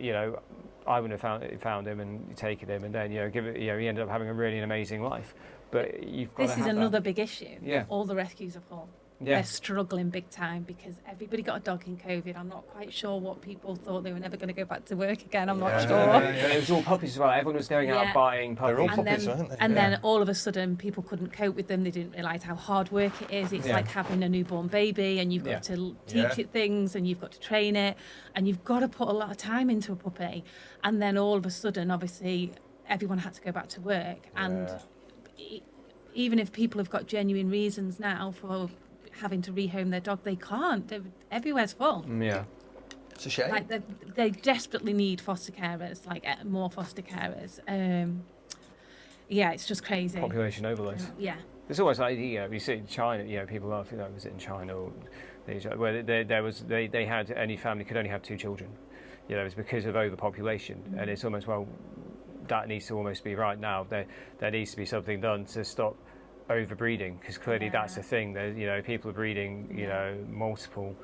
[SPEAKER 2] wouldn't have found him and taken him, and then he ended up having a really amazing life. But you've got
[SPEAKER 3] this is another big issue.
[SPEAKER 2] Yeah.
[SPEAKER 3] All the rescues are full.
[SPEAKER 2] Yeah.
[SPEAKER 3] They're struggling big time because everybody got a dog in COVID. I'm not quite sure what people thought they were never going to go back to work again. I'm not sure.
[SPEAKER 2] It was all puppies as well. Everyone was going out buying puppies.
[SPEAKER 1] They're all puppies, aren't they?
[SPEAKER 3] And then all of a sudden people couldn't cope with them. They didn't realise how hard work it is. It's like having a newborn baby, and you've got to teach it things, and you've got to train it, and you've got to put a lot of time into a puppy. And then all of a sudden, obviously, everyone had to go back to work. And even if people have got genuine reasons now for having to rehome their dog, they can't. Everywhere's full.
[SPEAKER 2] Yeah.
[SPEAKER 1] It's a shame.
[SPEAKER 3] Like they desperately need foster carers, like more foster carers. It's just crazy.
[SPEAKER 2] Population overload.
[SPEAKER 3] Yeah.
[SPEAKER 2] It's almost like you see in China. People laugh. Was it in China or where they had any family could only have 2 children. It's because of overpopulation, and it's almost that needs to almost be right now. There needs to be something done to stop overbreeding, because clearly that's the thing. People are breeding multiple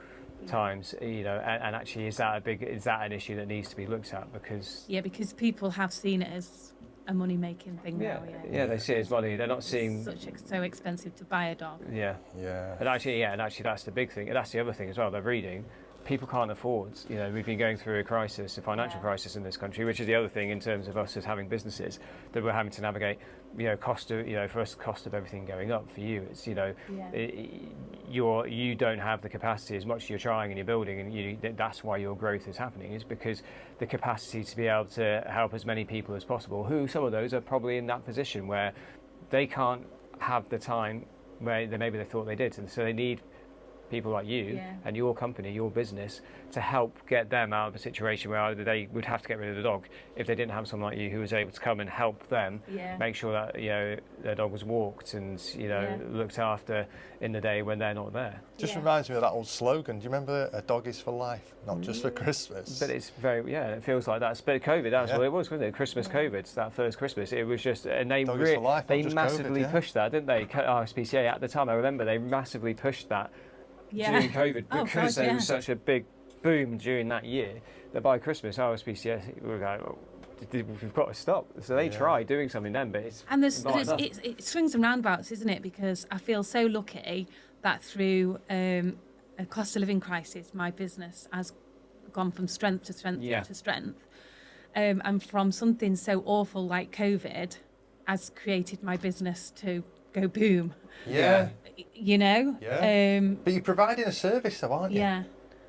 [SPEAKER 2] times, and actually is that an issue that needs to be looked at? Because
[SPEAKER 3] people have seen it as a money making thing now.
[SPEAKER 2] They see it as money. They're not seeing
[SPEAKER 3] so expensive to buy a dog.
[SPEAKER 2] And actually that's the big thing. And that's the other thing as well. They're breeding. People can't afford. We've been going through a financial crisis in this country, which is the other thing in terms of us as having businesses that we're having to navigate. Cost of everything going up for you. It's you don't have the capacity as much as you're trying and you're building, and that's why your growth is happening. Is because the capacity to be able to help as many people as possible. Who some of those are probably in that position where they can't have the time where maybe they thought they did, and so they need people like you and your company, your business, to help get them out of a situation where either they would have to get rid of the dog if they didn't have someone like you who was able to come and help them make sure that their dog was walked and looked after in the day when they're not there.
[SPEAKER 1] Just reminds me of that old slogan. Do you remember "A dog is for life, not just for Christmas"?
[SPEAKER 2] But it's very it feels like that. But COVID, that's what it was, wasn't it? Christmas COVID, that first Christmas, it was just, and they massively pushed that, didn't they? RSPCA at the time, I remember they massively pushed that. During COVID, because there was such a big boom during that year that by Christmas RSPCA were going, we've got to stop. So they tried doing something then, but it's
[SPEAKER 3] it swings and roundabouts, isn't it? Because I feel so lucky that through a cost of living crisis, my business has gone from strength to strength to strength, and from something so awful like COVID has created my business to go boom.
[SPEAKER 1] Yeah.
[SPEAKER 3] But
[SPEAKER 1] you're providing a service though, aren't you?
[SPEAKER 3] Yeah.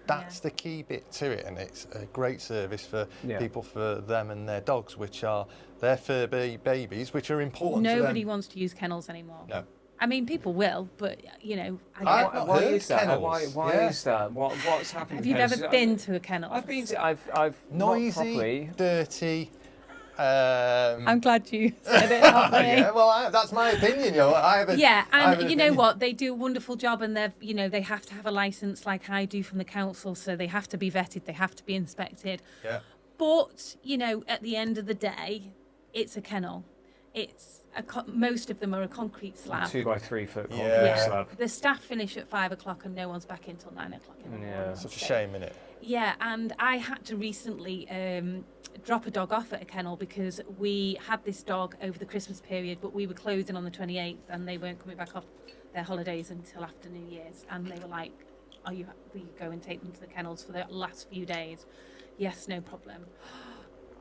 [SPEAKER 1] That's the key bit to it, and it's a great service for people, for them and their dogs, which are their fur babies, which are important to them.
[SPEAKER 3] Nobody wants to use kennels anymore.
[SPEAKER 1] No.
[SPEAKER 3] I mean, people will, but
[SPEAKER 2] why is that? Why is that? What's happened?
[SPEAKER 3] Have you ever been to a kennel?
[SPEAKER 2] I've been to. I've
[SPEAKER 1] noisy, dirty.
[SPEAKER 3] I'm glad you said it, not me.
[SPEAKER 1] That's my opinion. I have
[SPEAKER 3] and you know what? They do a wonderful job, and they have to have a license like I do from the council, so they have to be vetted, they have to be inspected.
[SPEAKER 1] Yeah.
[SPEAKER 3] But at the end of the day, it's a kennel. It's most of them are a concrete slab.
[SPEAKER 2] 2 by 3 foot concrete slab.
[SPEAKER 3] The staff finish at 5 o'clock, and no one's back until 9 o'clock in the morning.
[SPEAKER 1] Such a shame, isn't it?
[SPEAKER 3] Yeah, and I had to recently drop a dog off at a kennel because we had this dog over the Christmas period, but we were closing on the 28th, and they weren't coming back off their holidays until after New Year's. And they were like, will you go and take them to the kennels for the last few days? Yes, no problem.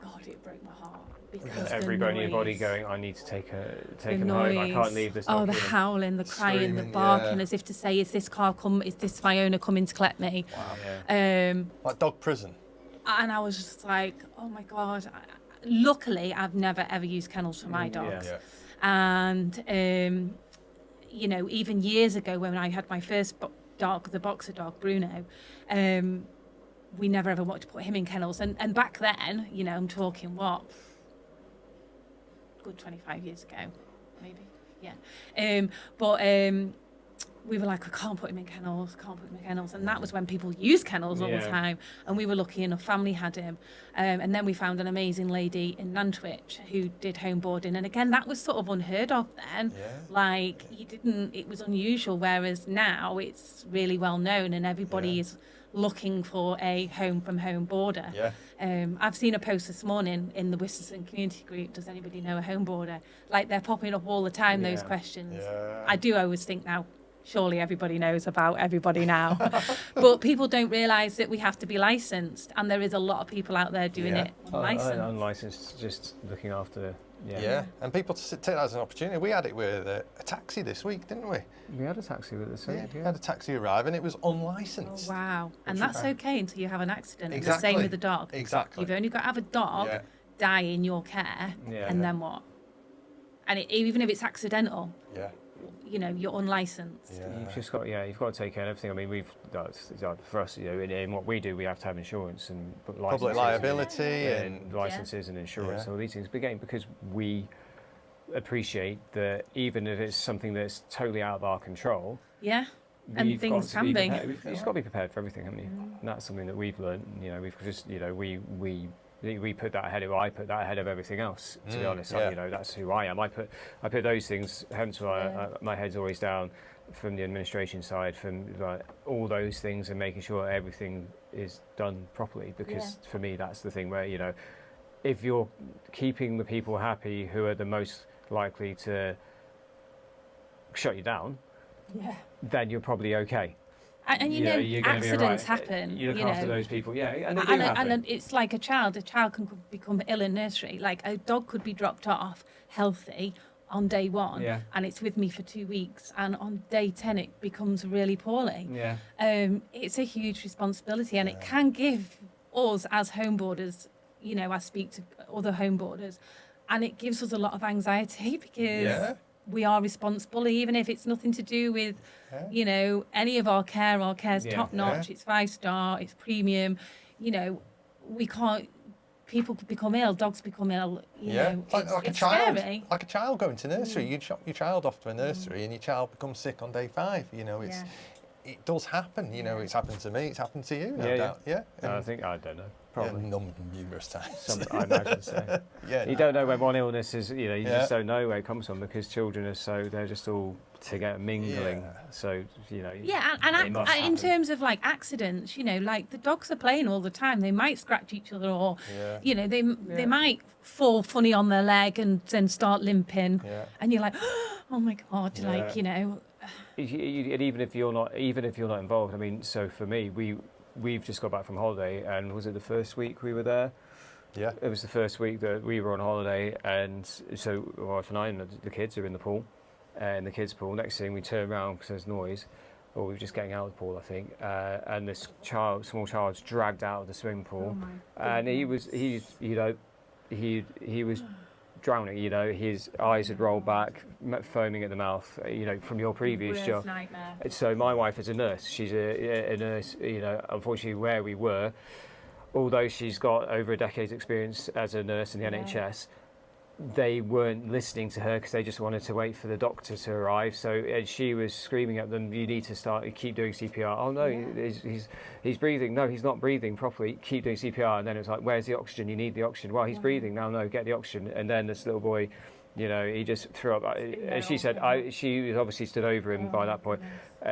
[SPEAKER 3] God, it broke my heart. Because
[SPEAKER 2] every bone in your body going, I need to take him home. I can't leave this dog.
[SPEAKER 3] The howling, the crying, the barking, as if to say, is this my owner coming to collect me?
[SPEAKER 1] Wow. Like dog prison.
[SPEAKER 3] And I was just like, oh my God. luckily, I've never ever used kennels for my dogs.
[SPEAKER 1] Yeah.
[SPEAKER 3] And, you know, even years ago when I had my first dog, the boxer dog, Bruno, we never ever wanted to put him in kennels. And back then, you know, I'm talking good 25 years ago, maybe. Yeah. But we were like, I can't put him in kennels, And that was when people used kennels all the time. And we were lucky enough, family had him. And then we found an amazing lady in Nantwich who did home boarding. And again, that was sort of unheard of then. Yeah. Like, it was unusual, whereas now it's really well known and everybody is looking for a home from home boarder. Yeah. I've seen a post this morning in the Worcester community group, does anybody know a home boarder? Like, they're popping up all the time, those questions. Yeah. I do always think now, surely everybody knows about everybody now. But people don't realise that we have to be licensed, and there is a lot of people out there doing it unlicensed.
[SPEAKER 2] Unlicensed, just looking after.
[SPEAKER 1] Yeah, and people take that as an opportunity. We had it with a taxi this week, didn't we?
[SPEAKER 2] We had a taxi with us.
[SPEAKER 1] Yeah, we had a taxi arrive and it was unlicensed.
[SPEAKER 3] Oh, wow. And that's okay until you have an accident.
[SPEAKER 1] Exactly.
[SPEAKER 3] The same with the dog.
[SPEAKER 1] Exactly.
[SPEAKER 3] You've only got to have a dog die in your care, and then what? And even if it's accidental, you know, you're unlicensed.
[SPEAKER 2] Yeah. You've got to take care of everything. I mean, for us, you know, in what we do, we have to have insurance and
[SPEAKER 1] public liability
[SPEAKER 2] and licenses and insurance and all these things. But again, because we appreciate that even if it's something that's totally out of our control,
[SPEAKER 3] and things can be.
[SPEAKER 2] You've got to be prepared for everything, haven't you? And that's something that we've learned. You know, we've just, you know, we put that ahead of, I put that ahead of everything else, to be honest. You know, that's who I am. I put those things, hence why my head's always down from the administration side, from like, all those things, and making sure everything is done properly, because for me, that's the thing where, you know, if you're keeping the people happy who are the most likely to shut you down, then you're probably okay.
[SPEAKER 3] And you know accidents happen.
[SPEAKER 2] You look after those people, and they do
[SPEAKER 3] happen. And it's like a child can become ill in nursery. Like, a dog could be dropped off healthy on day 1, and it's with me for 2 weeks, and on day 10 it becomes really poorly. It's a huge responsibility, and it can give us as home boarders, you know, I speak to other home boarders, and it gives us a lot of anxiety, because we are responsible, even if it's nothing to do with, you know, any of our care. Our care's top notch. It's 5-star. It's premium. You know, we can't. People could become ill. Dogs become ill. You know,
[SPEAKER 1] like
[SPEAKER 3] a child. Scary.
[SPEAKER 1] Like a child going to nursery. You drop your child off to a nursery, and your child becomes sick on day 5. You know, it does happen. You know, it's happened to me. It's happened to you. No doubt. Yeah.
[SPEAKER 2] No, I don't know. Probably
[SPEAKER 1] numerous times.
[SPEAKER 2] I imagine so. You don't know when one illness is. You know, you just don't know where it comes from, because children are they're just all together mingling. So you know.
[SPEAKER 3] Yeah, and in terms of like accidents, you know, like the dogs are playing all the time. They might scratch each other, or you know, they might fall funny on their leg and then start limping, and you're like, oh my God, like, you know.
[SPEAKER 2] And even if you're not involved, I mean, so for me, we've just got back from holiday, and was it the first week we were there? Yeah. It was the first week that we were on holiday, and so my wife and I and the kids are in the pool, in the kids' pool. Next thing, we turn around because there's noise, or we were just getting out of the pool, I think, and this small child's dragged out of the swimming pool, and he was drowning. You know, his eyes had rolled back, foaming at the mouth. You know, from your previous job.
[SPEAKER 3] Nightmare.
[SPEAKER 2] So my wife is a nurse. She's a nurse. You know, unfortunately, where we were, although she's got over a decade's experience as a nurse in the NHS, they weren't listening to her because they just wanted to wait for the doctor to arrive. So she was screaming at them, "You need to keep doing CPR." Oh no, he's breathing. No, he's not breathing properly. Keep doing CPR. And then it was like, "Where's the oxygen? You need the oxygen." Well, he's breathing now. No, get the oxygen. And then this little boy, you know, he just threw up. As she said, she was obviously stood over him by that point.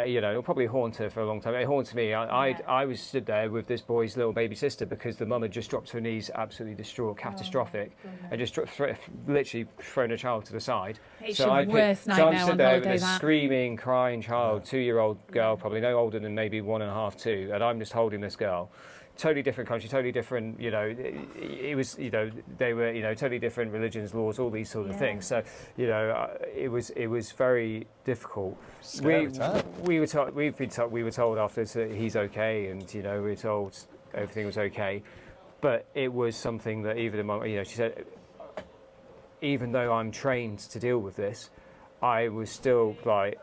[SPEAKER 2] You know, it'll probably haunt her for a long time. It haunts me. I was stood there with this boy's little baby sister because the mum had just dropped to her knees, absolutely distraught, catastrophic, and just literally thrown a child to the side.
[SPEAKER 3] It's your worst nightmare.
[SPEAKER 2] So I'm stood there with a screaming, crying child, 2-year-old girl, probably no older than maybe 1.5, 2, and I'm just holding this girl. Totally different country, totally different, you know, it was, you know, they were, you know, totally different religions, laws, all these sort of things. So, you know, it was very difficult. We were told after that he's okay, and, you know, we were told everything was okay. But it was something that even in my, she said, even though I'm trained to deal with this, I was still like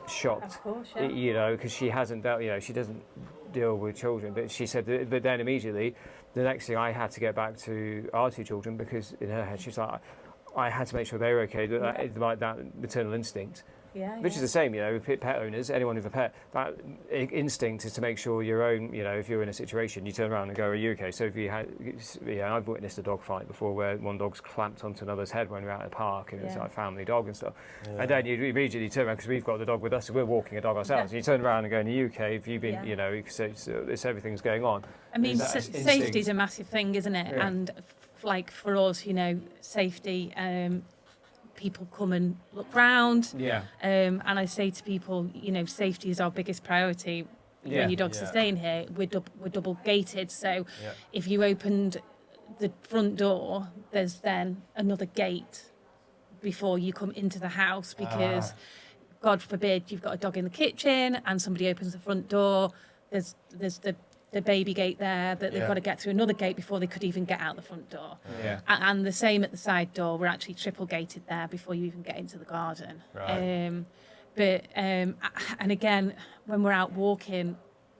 [SPEAKER 2] shocked,
[SPEAKER 3] Of course, yeah.
[SPEAKER 2] because she hasn't dealt, she doesn't deal with children. But she said, but then immediately, the next thing I had to get back to our 2 children, because in her head she's like, I had to make sure they were okay. Like that maternal instinct.
[SPEAKER 3] Yeah,
[SPEAKER 2] Which is the same, with pet owners, anyone with a pet, that instinct is to make sure your own, if you're in a situation, you turn around and go, are you okay? So if you had, I've witnessed a dog fight before where one dog's clamped onto another's head when we're out at the park, and it's like a family dog and stuff. Yeah. And then you immediately turn around, because we've got the dog with us, so we're walking a dog ourselves, and you turn around and go, are you okay? Have you been, it's everything's going on.
[SPEAKER 3] I mean, safety is a massive thing, isn't it? Yeah. And like for us, safety, people come and look round. Yeah. And I say to people, safety is our biggest priority. When your dogs are staying here, we're double gated. So if you opened the front door, there's then another gate before you come into the house, because God forbid you've got a dog in the kitchen and somebody opens the front door. There's the baby gate there that they've got to get through another gate before they could even get out the front door. Yeah. And the same at the side door. We're actually triple gated there before you even get into the garden. Right. And again, when we're out walking,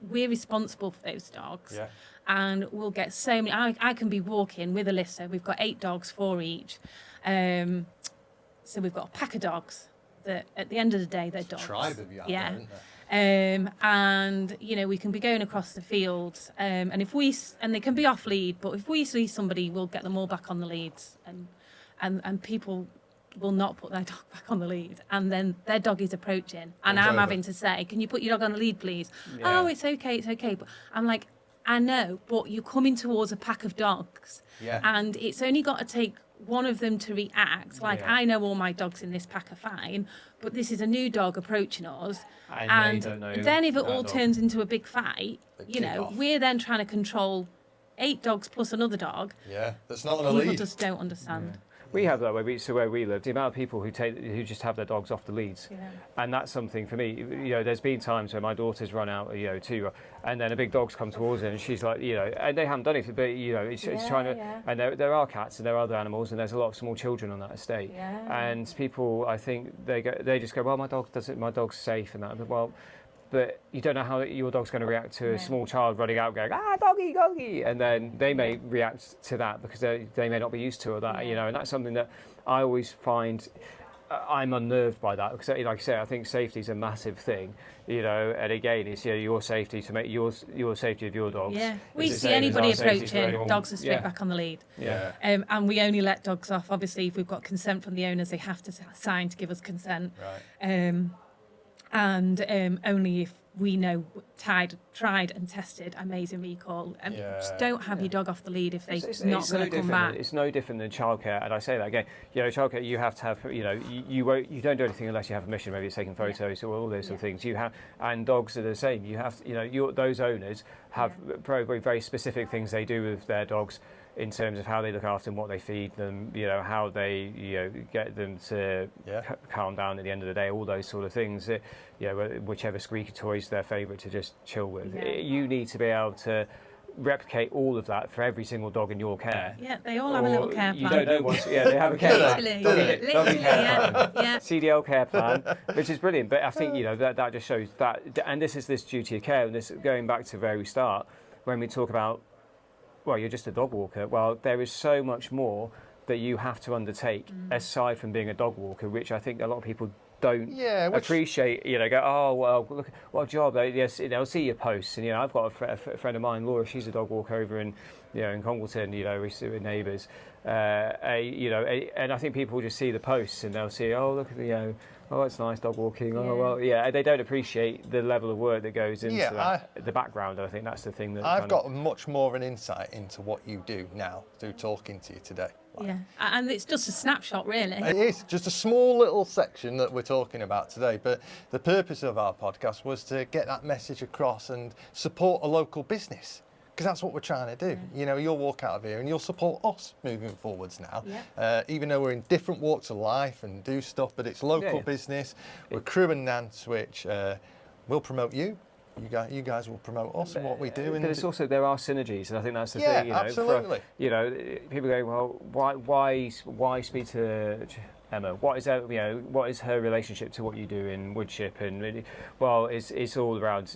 [SPEAKER 3] we're responsible for those dogs. Yeah. And we'll get so many. I can be walking with Alyssa. We've got 8 dogs, 4 each. So we've got a pack of dogs that at the end of the day, they're dogs.
[SPEAKER 1] Tribe of you out
[SPEAKER 3] there,
[SPEAKER 1] isn't there?
[SPEAKER 3] And we can be going across the fields, and they can be off lead, but if we see somebody, we'll get them all back on the leads, and people will not put their dog back on the lead, and then their dog is approaching, and I'm having to say, can you put your dog on the lead, please? Yeah. Oh, it's okay. But I'm like, I know, but you're coming towards a pack of dogs, and it's only got to take one of them to react. Like, I know all my dogs in this pack are fine, but this is a new dog approaching us, and then if it all turns into a big fight, we're then trying to control 8 dogs plus another dog.
[SPEAKER 1] Yeah, that's not on a lead.
[SPEAKER 3] People just don't understand.
[SPEAKER 2] We have that where we live. The amount of people who just have their dogs off the leads, and that's something for me. There's been times where my daughter's run out, 2, and then a big dog's come towards her, and she's like, and they haven't done anything, but it's trying to. Yeah. And there are cats and there are other animals, and there's a lot of small children on that estate. Yeah. And people, I think they just go, well, my dog's safe, and that. Well, but you don't know how your dog's going to react to a small child running out going, doggy, doggy. And then they may react to that because they may not be used to that, and that's something that I always find I'm unnerved by that. Because, like I say, I think safety is a massive thing, and again, it's your safety to make your safety of your dogs. Yeah,
[SPEAKER 3] we see anybody approaching, dogs are straight back on the lead. Yeah. And we only let dogs off, obviously, if we've got consent from the owners, they have to sign to give us consent. Right. And only if we know tried and tested amazing recall. Just don't have your dog off the lead if they're not going to come back.
[SPEAKER 2] It's no different than childcare, and I say that again. Childcare, you have to have. You don't do anything unless you have permission. Maybe it's taking photos or all those sort of things. You have, and dogs are the same. You have, those owners have very, very specific things they do with their dogs, in terms of how they look after them, what they feed them, how they get them to calm down at the end of the day, all those sort of things. Whichever squeaky toy is their favourite to just chill with. Yeah. You need to be able to replicate all of that for every single dog in your care.
[SPEAKER 3] Yeah, they all have a little care plan.
[SPEAKER 2] You don't know what. Yeah, they have a care plan. Literally, yeah. CDL care plan, which is brilliant. But I think that just shows that, and this is this duty of care, and this going back to the very start when we talk about, well, you're just a dog walker. Well, there is so much more that you have to undertake aside from being a dog walker, which I think a lot of people don't appreciate. Go, oh well, look what a job. They'll see your posts, and I've got a friend of mine, Laura. She's a dog walker over in in Congleton. We're neighbours. And I think people just see the posts and they'll see, oh look at the oh, it's nice dog walking. Oh, well, they don't appreciate the level of work that goes into the background. And I think that's the thing that
[SPEAKER 1] I've got much more of an insight into what you do now through talking to you today.
[SPEAKER 3] And it's just a snapshot, really.
[SPEAKER 1] It is just a small little section that we're talking about today. But the purpose of our podcast was to get that message across and support a local business. Because that's what we're trying to do. You'll walk out of here and you'll support us moving forwards now. Even though we're in different walks of life and do stuff, but it's local business. We're Crewe and Nantwich. We'll promote you. you guys will promote us and what we do.
[SPEAKER 2] But it's also, there are synergies, and I think that's the
[SPEAKER 1] yeah,
[SPEAKER 2] thing. You know,
[SPEAKER 1] absolutely.
[SPEAKER 2] People go, well, why speak to Emma? What is her relationship to what you do in woodchip? And well, it's all around.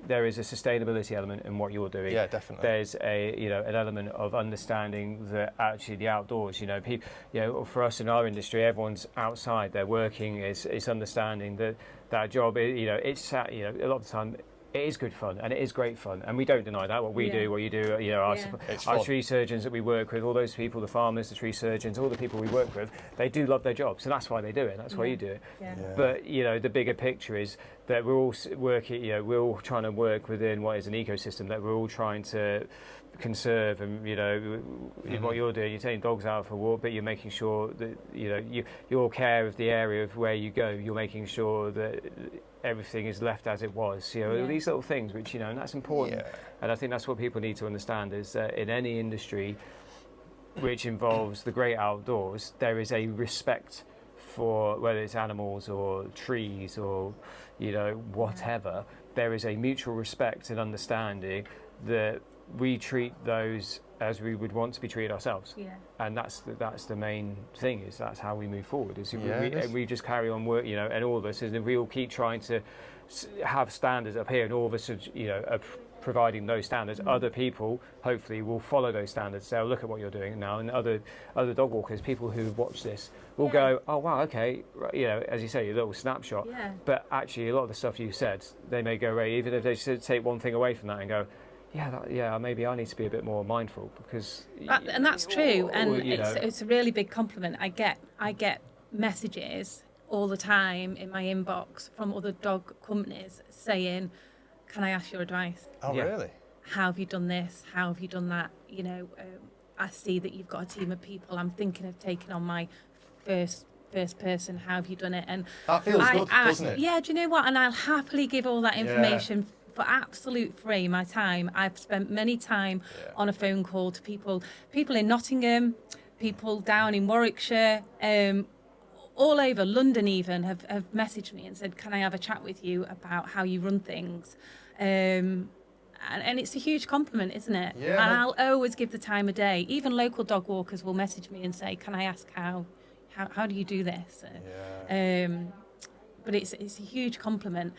[SPEAKER 2] There is a sustainability element in what you're doing.
[SPEAKER 1] Yeah, definitely.
[SPEAKER 2] There's an element of understanding that actually the outdoors. For us in our industry, everyone's outside. They're working. It's understanding that job. It's a lot of the time. It is good fun, and it is great fun, and we don't deny that. What we do, what you do, our tree surgeons that we work with, all those people, the farmers, the tree surgeons, all the people we work with, they do love their jobs, and that's why they do it. That's why you do it.
[SPEAKER 3] Yeah.
[SPEAKER 1] Yeah.
[SPEAKER 2] But the bigger picture is that we're all working. We're all trying to work within what is an ecosystem that we're all trying to conserve. And what you're doing, you're taking dogs out for a walk, but you're making sure that your care of the area of where you go, you're making sure that everything is left as it was. These little things which and that's important. And I think that's what people need to understand, is that in any industry which involves the great outdoors, there is a respect for whether it's animals or trees or whatever. There is a mutual respect and understanding that we treat those as we would want to be treated ourselves. And that's the main thing, is that's how we move forward, is we just carry on work, and all of us, and we all keep trying to have standards up here, and all of us are providing those standards. Other people hopefully will follow those standards. They'll look at what you're doing now, and other dog walkers, people who watch this, will go, oh wow, okay, as you say, a little snapshot. But actually a lot of the stuff you said, they may go away, even if they should take one thing away from that and go, maybe I need to be a bit more mindful, because
[SPEAKER 3] and that's true, and it's a really big compliment. I get messages all the time in my inbox from other dog companies saying, can I ask your advice?
[SPEAKER 1] Oh, really?
[SPEAKER 3] How have you done this? How have you done that? I see that you've got a team of people. I'm thinking of taking on my first person. How have you done it? And
[SPEAKER 1] that feels good, doesn't it?
[SPEAKER 3] Yeah, do you know what? And I'll happily give all that information for absolute free. My time. I've spent many time on a phone call to people in Nottingham, people down in Warwickshire, all over London even have messaged me and said, can I have a chat with you about how you run things? And it's a huge compliment, isn't it?
[SPEAKER 1] Yeah.
[SPEAKER 3] And I'll always give the time of day. Even local dog walkers will message me and say, can I ask how do you do this? But it's a huge compliment.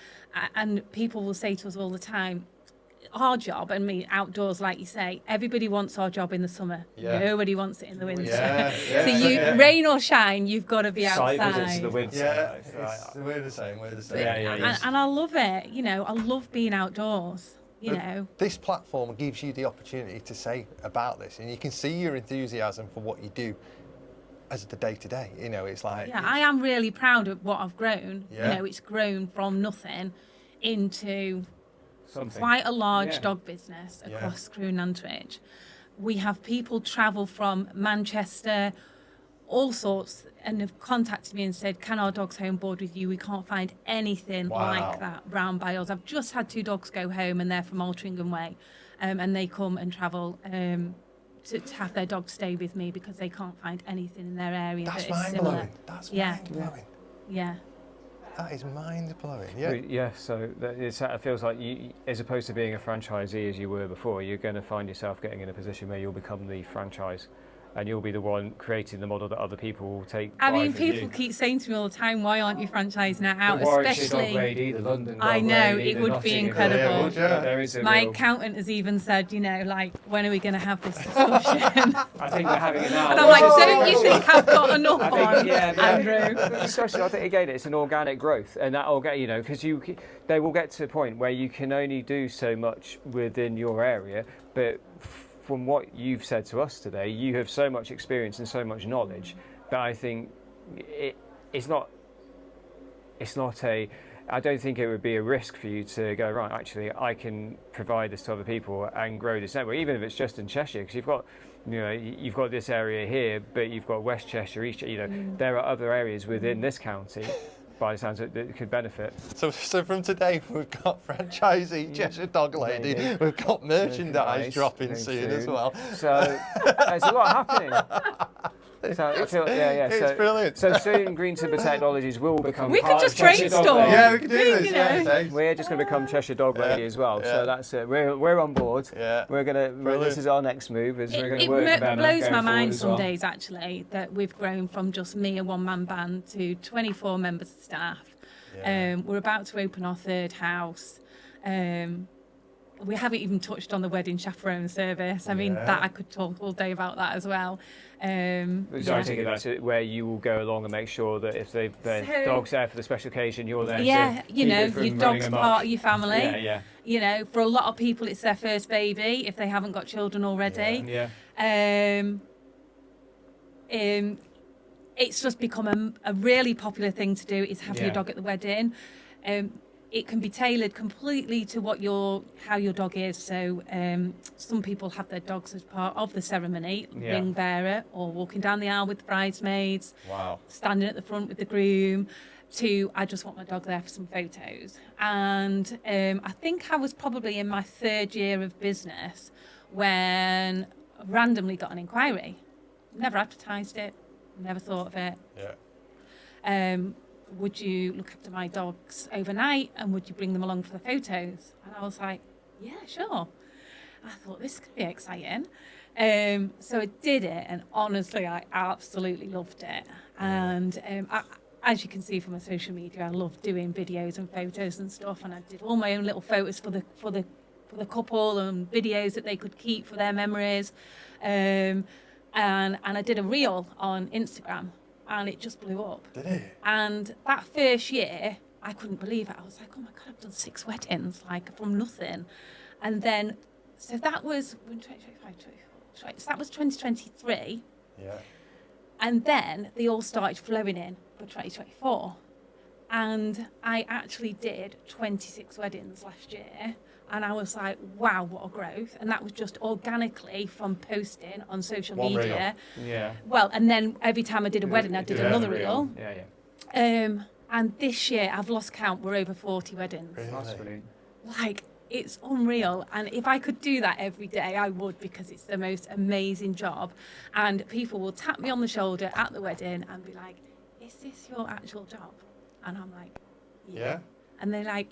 [SPEAKER 3] And people will say to us all the time, our job, and me outdoors, like you say, everybody wants our job in the summer. Nobody wants it in the winter. So rain or shine, you've got to be outside.
[SPEAKER 2] It's the winter.
[SPEAKER 1] We're the same.
[SPEAKER 3] And I love it. I love being outdoors.
[SPEAKER 1] This platform gives you the opportunity to say about this, and you can see your enthusiasm for what you do as the day to day. It's like
[SPEAKER 3] I am really proud of what I've grown. It's grown from nothing into quite a large dog business across Crewe and Nantwich. We have people travel from Manchester, all sorts, and have contacted me and said, can our dogs home board with you? We can't find anything like that round by us. I've just had 2 dogs go home, and they're from Altrincham Way, and they come and travel to have their dogs stay with me because they can't find anything in their area
[SPEAKER 1] that's
[SPEAKER 3] that is similar.
[SPEAKER 1] That's mind-blowing.
[SPEAKER 3] Yeah.
[SPEAKER 1] That is mind-blowing.
[SPEAKER 2] So it feels like you, as opposed to being a franchisee as you were before, you're going to find yourself getting in a position where you'll become the franchise, and you'll be the one creating the model that other people will take.
[SPEAKER 3] I mean, people keep saying to me all the time, why aren't you franchising it out?
[SPEAKER 2] The Warwickshire
[SPEAKER 3] Especially,
[SPEAKER 2] Dog Lady, the London Dog
[SPEAKER 3] I know,
[SPEAKER 2] Lady,
[SPEAKER 3] it would be incredible. My accountant has even said, when are we going to have this discussion?
[SPEAKER 2] I think we're having it now.
[SPEAKER 3] And I'm like, don't you think I've got enough on, Andrew?
[SPEAKER 2] Especially, I think, again, it's an organic growth, and that'll get, because they will get to a point where you can only do so much within your area, but from what you've said to us today, you have so much experience and so much knowledge that I think it's not I don't think it would be a risk for you to go, right, actually, I can provide this to other people and grow this network, even if it's just in Cheshire, because you've got this area here, but you've got West Cheshire, East Cheshire, there are other areas within this county, by the sounds of it, that could benefit.
[SPEAKER 1] So from today, we've got franchisee Cheshire Dog Lady, we've got merchandise dropping soon as well.
[SPEAKER 2] So there's a lot happening. So I feel, yeah.
[SPEAKER 1] It's brilliant.
[SPEAKER 2] So soon, Green Timber Technologies will become.
[SPEAKER 3] We
[SPEAKER 2] part
[SPEAKER 3] could just
[SPEAKER 2] of Cheshire Dog
[SPEAKER 3] brainstorm.
[SPEAKER 2] Lady.
[SPEAKER 1] Yeah, we can do this.
[SPEAKER 3] You
[SPEAKER 1] Yeah,
[SPEAKER 3] know.
[SPEAKER 1] thanks.
[SPEAKER 2] We're just going to become Cheshire Dog Lady as well.
[SPEAKER 1] Yeah.
[SPEAKER 2] So that's it. We're on board.
[SPEAKER 1] Yeah.
[SPEAKER 2] We're gonna.
[SPEAKER 1] Brilliant.
[SPEAKER 2] This is our next move. Is we're going to
[SPEAKER 3] It
[SPEAKER 2] work together
[SPEAKER 3] blows
[SPEAKER 2] going
[SPEAKER 3] my
[SPEAKER 2] forward
[SPEAKER 3] mind
[SPEAKER 2] as
[SPEAKER 3] some
[SPEAKER 2] well.
[SPEAKER 3] days actually that we've grown from just me and one-man band to 24 members of staff.
[SPEAKER 1] Yeah.
[SPEAKER 3] We're about to open our third house. We haven't even touched on the wedding chaperone service. I mean,
[SPEAKER 1] Yeah.
[SPEAKER 3] that I could talk all day about that as well.
[SPEAKER 2] So I take it that's it, where you will go along and make sure that if the
[SPEAKER 3] So-
[SPEAKER 2] dog's there for the special occasion, you're there.
[SPEAKER 3] Yeah,
[SPEAKER 2] to
[SPEAKER 3] you
[SPEAKER 2] keep
[SPEAKER 3] know,
[SPEAKER 2] it from
[SPEAKER 3] your
[SPEAKER 2] running
[SPEAKER 3] dog's
[SPEAKER 2] amok.
[SPEAKER 3] part of your family.
[SPEAKER 2] Yeah,
[SPEAKER 3] You know, for a lot of people, it's their first baby if they haven't got children already.
[SPEAKER 2] yeah.
[SPEAKER 3] It's just become a really popular thing to do is have
[SPEAKER 2] Yeah.
[SPEAKER 3] your dog at the wedding. It can be tailored completely to how your dog is. So some people have their dogs as part of the ceremony,
[SPEAKER 2] Yeah.
[SPEAKER 3] ring bearer, or walking down the aisle with the bridesmaids,
[SPEAKER 1] Wow.
[SPEAKER 3] standing at the front with the groom, to I just want my dog there for some photos. And I think I was probably in my third year of business when I randomly got an inquiry. Never advertised it, never thought of it.
[SPEAKER 1] Yeah.
[SPEAKER 3] Would you look after my dogs overnight and would you bring them along for the photos? And I was like, yeah, sure. I thought this could be exciting. So I did it, and honestly, I absolutely loved it. And as you can see from my social media, I love doing videos and photos and stuff. And I did all my own little photos for the couple and videos that they could keep for their memories. And I did a reel on Instagram. And it just blew up.
[SPEAKER 1] Did it?
[SPEAKER 3] And that first year, I couldn't believe it. I was like, oh my God, I've done 6 weddings, like from nothing. And then, so that was, so that was 2023.
[SPEAKER 1] Yeah.
[SPEAKER 3] And then they all started flowing in for 2024. And I actually did 26 weddings last year. And I was like, wow, what a growth. And that was just organically from posting on social
[SPEAKER 1] One
[SPEAKER 3] media.
[SPEAKER 2] Yeah.
[SPEAKER 3] Well, and then every time I did a wedding, I did
[SPEAKER 1] Yeah.
[SPEAKER 3] another reel.
[SPEAKER 2] Yeah.
[SPEAKER 3] And this year, I've lost count, we're over 40 weddings.
[SPEAKER 1] Really?
[SPEAKER 2] That's brilliant.
[SPEAKER 3] Like, it's unreal. And if I could do that every day, I would, because it's the most amazing job. And people will tap me on the shoulder at the wedding and be like, is this your actual job? And I'm like,
[SPEAKER 1] Yeah.
[SPEAKER 3] And they're like,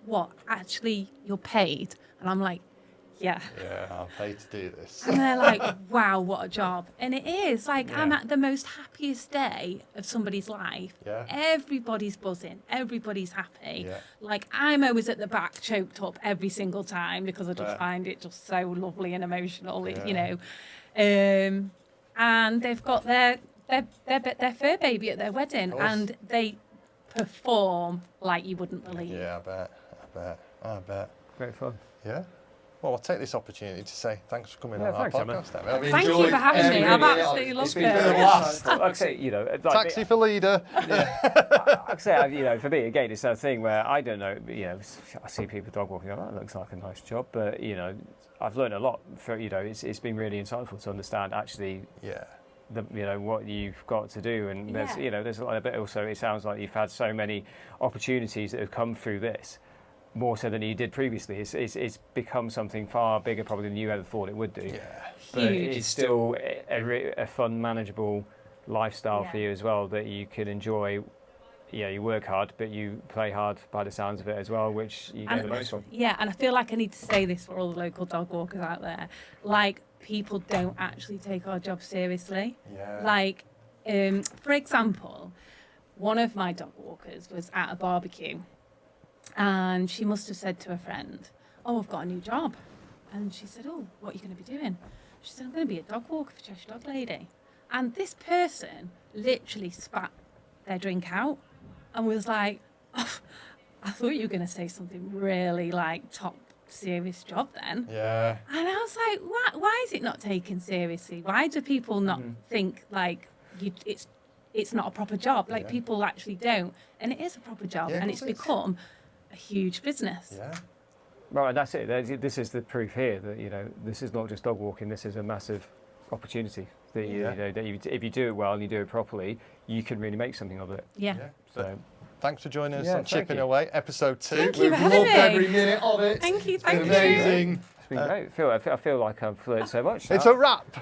[SPEAKER 3] what, actually you're paid? And I'm like, yeah.
[SPEAKER 1] Yeah, I'm paid to do this.
[SPEAKER 3] And they're like, wow, what a job. And it is, like, I'm
[SPEAKER 2] Yeah.
[SPEAKER 3] at the most happiest day of somebody's life.
[SPEAKER 1] Yeah.
[SPEAKER 3] Everybody's buzzing, everybody's happy.
[SPEAKER 1] Yeah.
[SPEAKER 3] Like, I'm always at the back choked up every single time because I just
[SPEAKER 1] Right.
[SPEAKER 3] find it just so lovely and emotional,
[SPEAKER 1] Yeah.
[SPEAKER 3] you know. And they've got their fur baby at their wedding,
[SPEAKER 1] Of course.
[SPEAKER 3] and they perform like you wouldn't believe.
[SPEAKER 1] Yeah, I bet.
[SPEAKER 2] Great fun.
[SPEAKER 1] Yeah. Well, I'll take this opportunity to say thanks for coming
[SPEAKER 2] Yeah,
[SPEAKER 1] on our
[SPEAKER 2] thanks, Emma.
[SPEAKER 1] podcast. Emma. I've
[SPEAKER 3] Thank you
[SPEAKER 1] enjoyed
[SPEAKER 3] for having me.
[SPEAKER 1] every
[SPEAKER 3] I've
[SPEAKER 1] minute of
[SPEAKER 3] absolutely
[SPEAKER 1] it.
[SPEAKER 3] loved
[SPEAKER 1] It's been
[SPEAKER 3] it.
[SPEAKER 1] a blast.
[SPEAKER 2] Like I say, you know, like,
[SPEAKER 1] Taxi for leader.
[SPEAKER 2] like I say, you know, for me again, it's that thing where I don't know. You know, I see people dog walking. Oh, that looks like a nice job, but you know, I've learned a lot. You know, it's been really insightful to understand actually.
[SPEAKER 1] Yeah.
[SPEAKER 2] You know what you've got to do, and there's
[SPEAKER 3] Yeah.
[SPEAKER 2] there's a lot of it. Also, it sounds like you've had so many opportunities that have come through this, more so than you did previously. It's become something far bigger probably than you ever thought it would do.
[SPEAKER 1] Yeah.
[SPEAKER 2] But
[SPEAKER 3] Huge.
[SPEAKER 2] it's still a fun, manageable lifestyle for
[SPEAKER 3] Yeah.
[SPEAKER 2] you as well that you can enjoy. Yeah, you work hard, but you play hard by the sounds of it as well, which you get the most from.
[SPEAKER 3] Yeah, and I feel like I need to say this for all the local dog walkers out there. Like, people don't actually take our job seriously.
[SPEAKER 1] Yeah.
[SPEAKER 3] Like, for example, one of my dog walkers was at a barbecue and she must have said to a friend, oh, I've got a new job. And she said, oh, what are you going to be doing? She said, I'm going to be a dog walker for Cheshire Dog Lady. And this person literally spat their drink out and was like, oh, I thought you were going to say something really like top serious job then.
[SPEAKER 1] Yeah.
[SPEAKER 3] And I was like, why is it not taken seriously? Why do people not think like it's not a proper job? Like,
[SPEAKER 1] Yeah.
[SPEAKER 3] people actually don't. And it is a proper job,
[SPEAKER 1] Yeah,
[SPEAKER 3] and
[SPEAKER 1] of
[SPEAKER 3] it's
[SPEAKER 1] course it is.
[SPEAKER 3] become a huge business.
[SPEAKER 1] Yeah.
[SPEAKER 2] Right, and that's it. This is the proof here that this is not just dog walking. This is a massive opportunity that
[SPEAKER 1] Yeah.
[SPEAKER 2] if you do it well and you do it properly, you can really make something of it.
[SPEAKER 3] Yeah.
[SPEAKER 1] Yeah.
[SPEAKER 2] So.
[SPEAKER 1] Thanks for joining us
[SPEAKER 2] Yeah,
[SPEAKER 1] on
[SPEAKER 2] thank
[SPEAKER 1] Chipping
[SPEAKER 2] you.
[SPEAKER 1] Away, episode 2.
[SPEAKER 3] Thank you
[SPEAKER 1] We've
[SPEAKER 3] for having
[SPEAKER 1] loved
[SPEAKER 3] me.
[SPEAKER 1] every minute of it.
[SPEAKER 3] Thank you,
[SPEAKER 1] It's been
[SPEAKER 3] thank you.
[SPEAKER 1] amazing.
[SPEAKER 2] It's been great. I feel like I've learned so much.
[SPEAKER 1] It's a wrap.